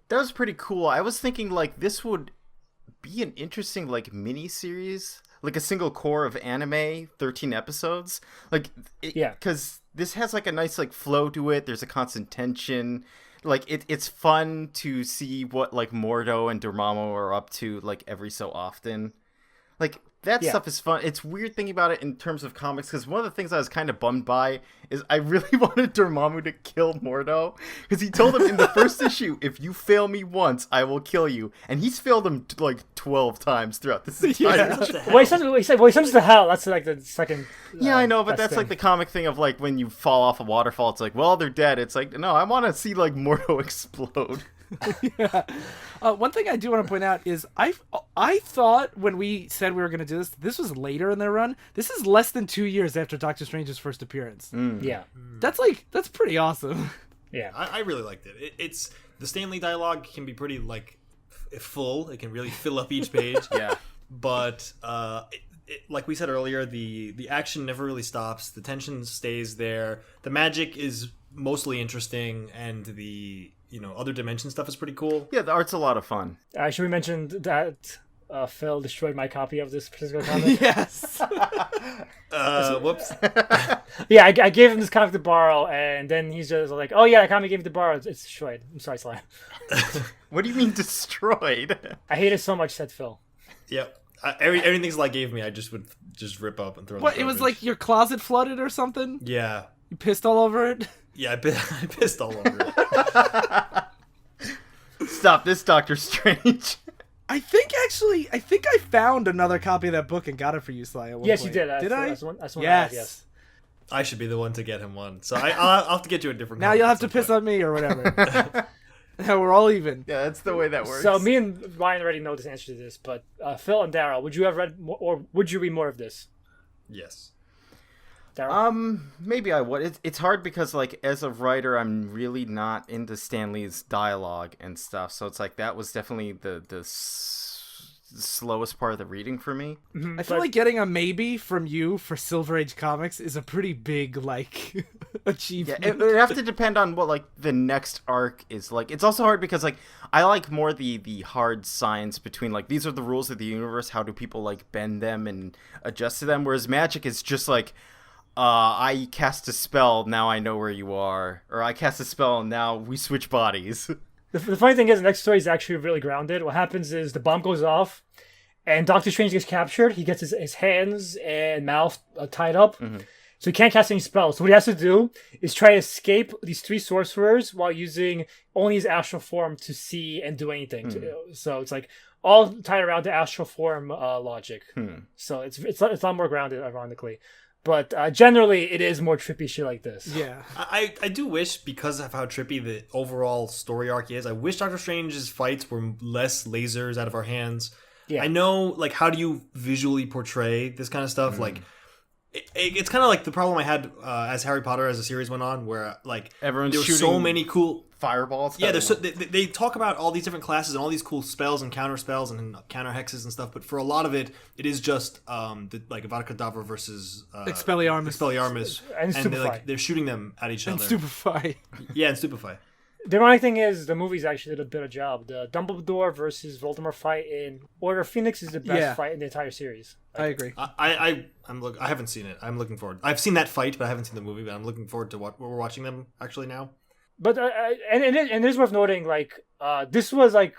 Speaker 4: That was pretty cool. I was thinking like this would be an interesting like mini series, like a single core of anime, 13 episodes. Like,
Speaker 1: Yeah.
Speaker 4: because this has like a nice like flow to it. There's a constant tension. Like it's fun to see what like Mordo and Dormammu are up to like every so often. Like that stuff is fun. It's weird thinking about it in terms of comics because one of the things I was kind of bummed by is I really wanted Dormammu to kill Mordo because he told him in the first issue, if you fail me once, I will kill you. And he's failed him like 12 times throughout this entire
Speaker 1: Well, he sends to hell. That's like the second.
Speaker 4: Yeah, I know, but that's
Speaker 1: thing.
Speaker 4: like the comic thing of like when you fall off a waterfall, it's like, well, they're dead. It's like, no, I want to see like Mordo explode.
Speaker 2: Yeah. One thing I do want to point out is I thought when we said we were going to do this was later in their run. This is less than 2 years after Doctor Strange's first appearance.
Speaker 1: Yeah.
Speaker 2: That's pretty awesome.
Speaker 1: Yeah.
Speaker 5: I really liked it. It's the Stanley dialogue can be pretty like full. It can really fill up each page.
Speaker 4: Yeah.
Speaker 5: But like we said earlier, the action never really stops. The tension stays there. The magic is mostly interesting, and the other dimension stuff is pretty cool.
Speaker 4: Yeah, the art's a lot of fun.
Speaker 1: Should we mention that Phil destroyed my copy of this particular comic?
Speaker 2: Yes.
Speaker 5: Whoops.
Speaker 1: Yeah, I gave him this comic to borrow, and then he's just like, "Oh yeah, the comic I gave it to borrow. It's destroyed. I'm sorry, Sly."
Speaker 4: What do you mean destroyed?
Speaker 1: I hate it so much," said Phil.
Speaker 5: Yep. Everything Sly gave me, I just would rip up and throw.
Speaker 2: What?
Speaker 5: In
Speaker 2: It
Speaker 5: the
Speaker 2: was
Speaker 5: garbage.
Speaker 2: like your closet flooded or something?
Speaker 5: Yeah.
Speaker 2: You pissed all over it?
Speaker 5: Yeah, I pissed all over it.
Speaker 4: Stop this, Doctor Strange.
Speaker 2: I think I found another copy of that book and got it for you, Sly. At one
Speaker 1: Yes,
Speaker 2: point.
Speaker 1: you did.
Speaker 2: Did I?
Speaker 1: That's one I
Speaker 2: Yes.
Speaker 1: had, yes.
Speaker 5: I should be the one to get him one. So I'll have to get you a different.
Speaker 2: Now
Speaker 5: comic
Speaker 2: you'll
Speaker 5: at
Speaker 2: have to
Speaker 5: some
Speaker 2: piss
Speaker 5: point.
Speaker 2: on me or whatever. Now we're all even.
Speaker 4: Yeah, that's the way that works.
Speaker 1: So me and Ryan already know the answer to this, but Phil and Darryl, would you have read more, or would you read more of this?
Speaker 5: Yes.
Speaker 1: Darryl?
Speaker 4: Maybe I would. It's hard because, like, as a writer, I'm really not into Stanley's dialogue and stuff. So it's like that was definitely the slowest part of the reading for me.
Speaker 2: I feel like getting a maybe from you for Silver Age comics is a pretty big, like,
Speaker 4: Yeah,
Speaker 2: achievement.
Speaker 4: it would have to depend on what, like, the next arc is like. It's also hard because, like, I like more the hard science between, like, these are the rules of the universe. How do people, like, bend them and adjust to them? Whereas Magic is just like, I cast a spell, now I know where you are. Or I cast a spell, now we switch bodies.
Speaker 1: The funny thing is, the next story is actually really grounded. What happens is the bomb goes off, and Doctor Strange gets captured. He gets his hands and mouth tied up, so he can't cast any spells. So what he has to do is try to escape these three sorcerers while using only his astral form to see and do anything. So it's like all tied around the astral form logic. So it's a lot more grounded, ironically. But generally, it is more trippy shit like this.
Speaker 2: Yeah.
Speaker 5: I do wish, because of how trippy the overall story arc is, I wish Doctor Strange's fights were less lasers out of our hands.
Speaker 1: Yeah.
Speaker 5: I know, like, how do you visually portray this kind of stuff? Like, it's kind of like the problem I had as Harry Potter as the series went on, where, like,
Speaker 4: Everyone's
Speaker 5: there were so
Speaker 4: shooting
Speaker 5: many cool...
Speaker 4: fireballs.
Speaker 5: Yeah, they talk about all these different classes and all these cool spells and counter spells and counter hexes and stuff, but for a lot of it is just like Avada Kedavra versus Expelliarmus,
Speaker 1: And Stupefy.
Speaker 5: they're shooting them at each
Speaker 2: And
Speaker 5: other.
Speaker 2: Stupefy.
Speaker 5: Yeah, and Stupefy.
Speaker 1: The ironic thing is, the movies actually did a better job. The Dumbledore versus Voldemort fight in Order of Phoenix is the best fight in the entire series.
Speaker 2: I agree.
Speaker 5: I haven't seen it. I'm looking forward. I've seen that fight, but I haven't seen the movie. But I'm looking forward to what we're watching them actually now.
Speaker 1: But and it is worth noting, like this was like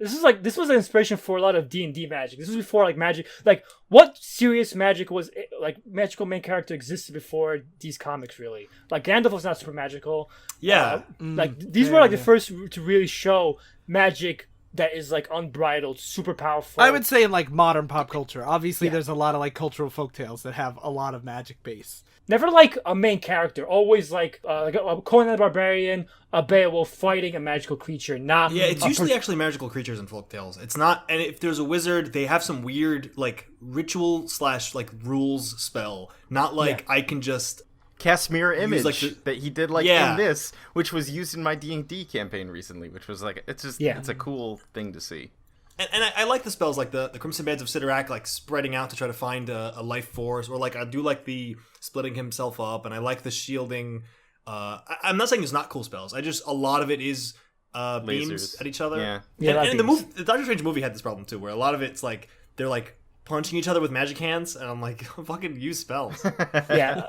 Speaker 1: this was an inspiration for a lot of D&D magic. This was before like magic, like what serious magic was like magical main character existed before these comics really. Like Gandalf was not super magical.
Speaker 5: Yeah.
Speaker 1: Like these were like the first to really show magic that is like unbridled, super powerful.
Speaker 2: I would say in like modern pop culture. Obviously there's a lot of like cultural folktales that have a lot of magic base.
Speaker 1: Never like a main character, always like a Conan the Barbarian, a Beowulf fighting a magical creature. Not
Speaker 5: it's usually actually magical creatures in folktales. It's not, and if there's a wizard, they have some weird like ritual / like rules spell. Not like I can just
Speaker 4: cast mirror image
Speaker 5: like
Speaker 4: that he did like in this, which was used in my D&D campaign recently, which was like it's a cool thing to see.
Speaker 5: And I like the spells like the Crimson Bands of Sidorak, like spreading out to try to find a life force, or like I do like the splitting himself up, and I like the shielding. I'm not saying there's not cool spells. A lot of it is beams at each other. Yeah. And the Doctor Strange movie had this problem too, where a lot of it's like they're like punching each other with magic hands, and I'm like, fucking use spells.
Speaker 1: Yeah.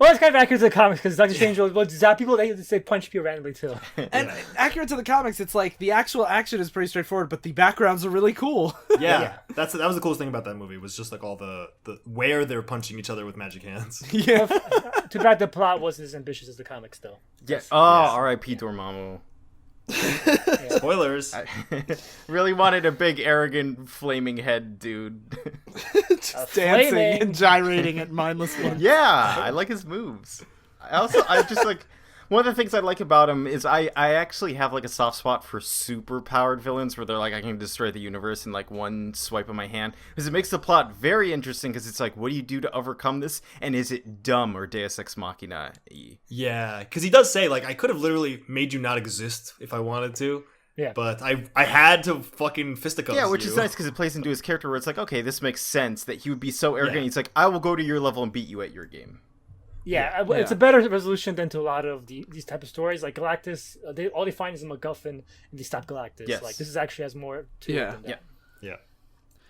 Speaker 1: Well, it's kind of accurate to the comics because Doctor Strange will zap people. They say punch people randomly too.
Speaker 2: And accurate to the comics, it's like the actual action is pretty straightforward, but the backgrounds are really cool.
Speaker 5: Yeah. That was the coolest thing about that movie, was just like all the where they're punching each other with magic hands.
Speaker 2: Yeah.
Speaker 1: Too bad the plot wasn't as ambitious as the comics, though.
Speaker 4: Yes. Oh, R.I.P. Dormammu.
Speaker 5: Spoilers.
Speaker 4: I really wanted a big, arrogant, flaming head dude.
Speaker 2: Just dancing and gyrating at mindless ones.
Speaker 4: Yeah, I like his moves. I just like, one of the things I like about him is I actually have like a soft spot for super powered villains where they're like, I can destroy the universe in like one swipe of my hand, because it makes the plot very interesting, because it's like, what do you do to overcome this, and is it dumb or Deus Ex Machina?
Speaker 5: Yeah, because he does say like, I could have literally made you not exist if I wanted to.
Speaker 1: Yeah,
Speaker 5: but I had to fucking fisticuffs.
Speaker 4: Yeah, which is nice because it plays into his character where it's like, okay, this makes sense that he would be so arrogant. He's like, I will go to your level and beat you at your game.
Speaker 1: Yeah, it's a better resolution than to a lot of these type of stories. Like Galactus, all they find is a MacGuffin, and they stop Galactus.
Speaker 4: Yes.
Speaker 1: Like this actually has more to it than that.
Speaker 5: Yeah.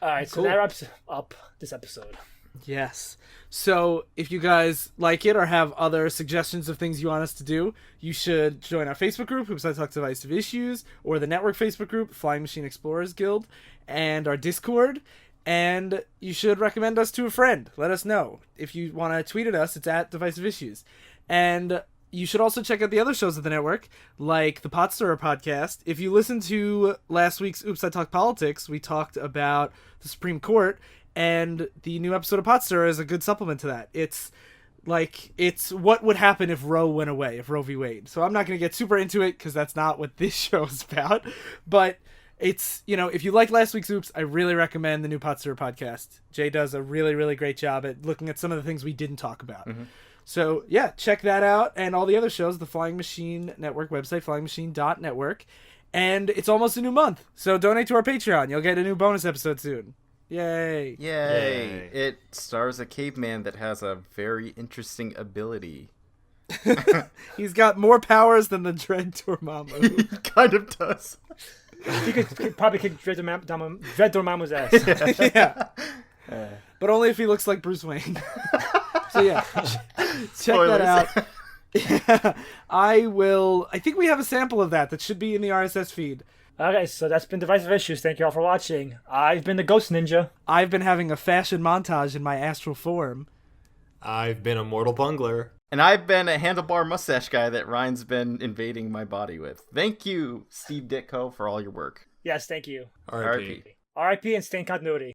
Speaker 1: All right, so that wraps up this episode.
Speaker 2: Yes. So if you guys like it or have other suggestions of things you want us to do, you should join our Facebook group, Oops, I Talk Divisive Issues, or the network Facebook group, Flying Machine Explorers Guild, and our Discord. And you should recommend us to a friend. Let us know. If you want to tweet at us, it's at Divisive Issues. And you should also check out the other shows of the network, like the Pot Stirrer podcast. If you listen to last week's Oops, I Talk Politics, we talked about the Supreme Court, and the new episode of Pot Stirrer is a good supplement to that. It's what would happen if Roe went away, if Roe v. Wade. So I'm not going to get super into it because that's not what this show is about. But it's, if you like last week's Oops, I really recommend the new Pot Stirrer podcast. Jay does a really, really great job at looking at some of the things we didn't talk about. Mm-hmm. So yeah, check that out. And all the other shows, the Flying Machine Network website, flyingmachine.network. And it's almost a new month. So donate to our Patreon. You'll get a new bonus episode soon. Yay.
Speaker 4: Yay. It stars a caveman that has a very interesting ability.
Speaker 2: He's got more powers than the Dread Dormammu.
Speaker 4: He kind of does.
Speaker 1: He could probably kick Dread Dormammu's ass.
Speaker 2: Yeah. But only if he looks like Bruce Wayne. So yeah, check that out. Yeah, I think we have a sample of that should be in the RSS feed.
Speaker 1: Okay, so that's been Divisive Issues. Thank you all for watching. I've been the Ghost Ninja.
Speaker 2: I've been having a fashion montage in my astral form.
Speaker 5: I've been a mortal bungler.
Speaker 4: And I've been a handlebar mustache guy that Ryan's been invading my body with. Thank you, Steve Ditko, for all your work.
Speaker 1: Yes, thank you.
Speaker 5: R.I.P.
Speaker 1: R.I.P. and stay in continuity.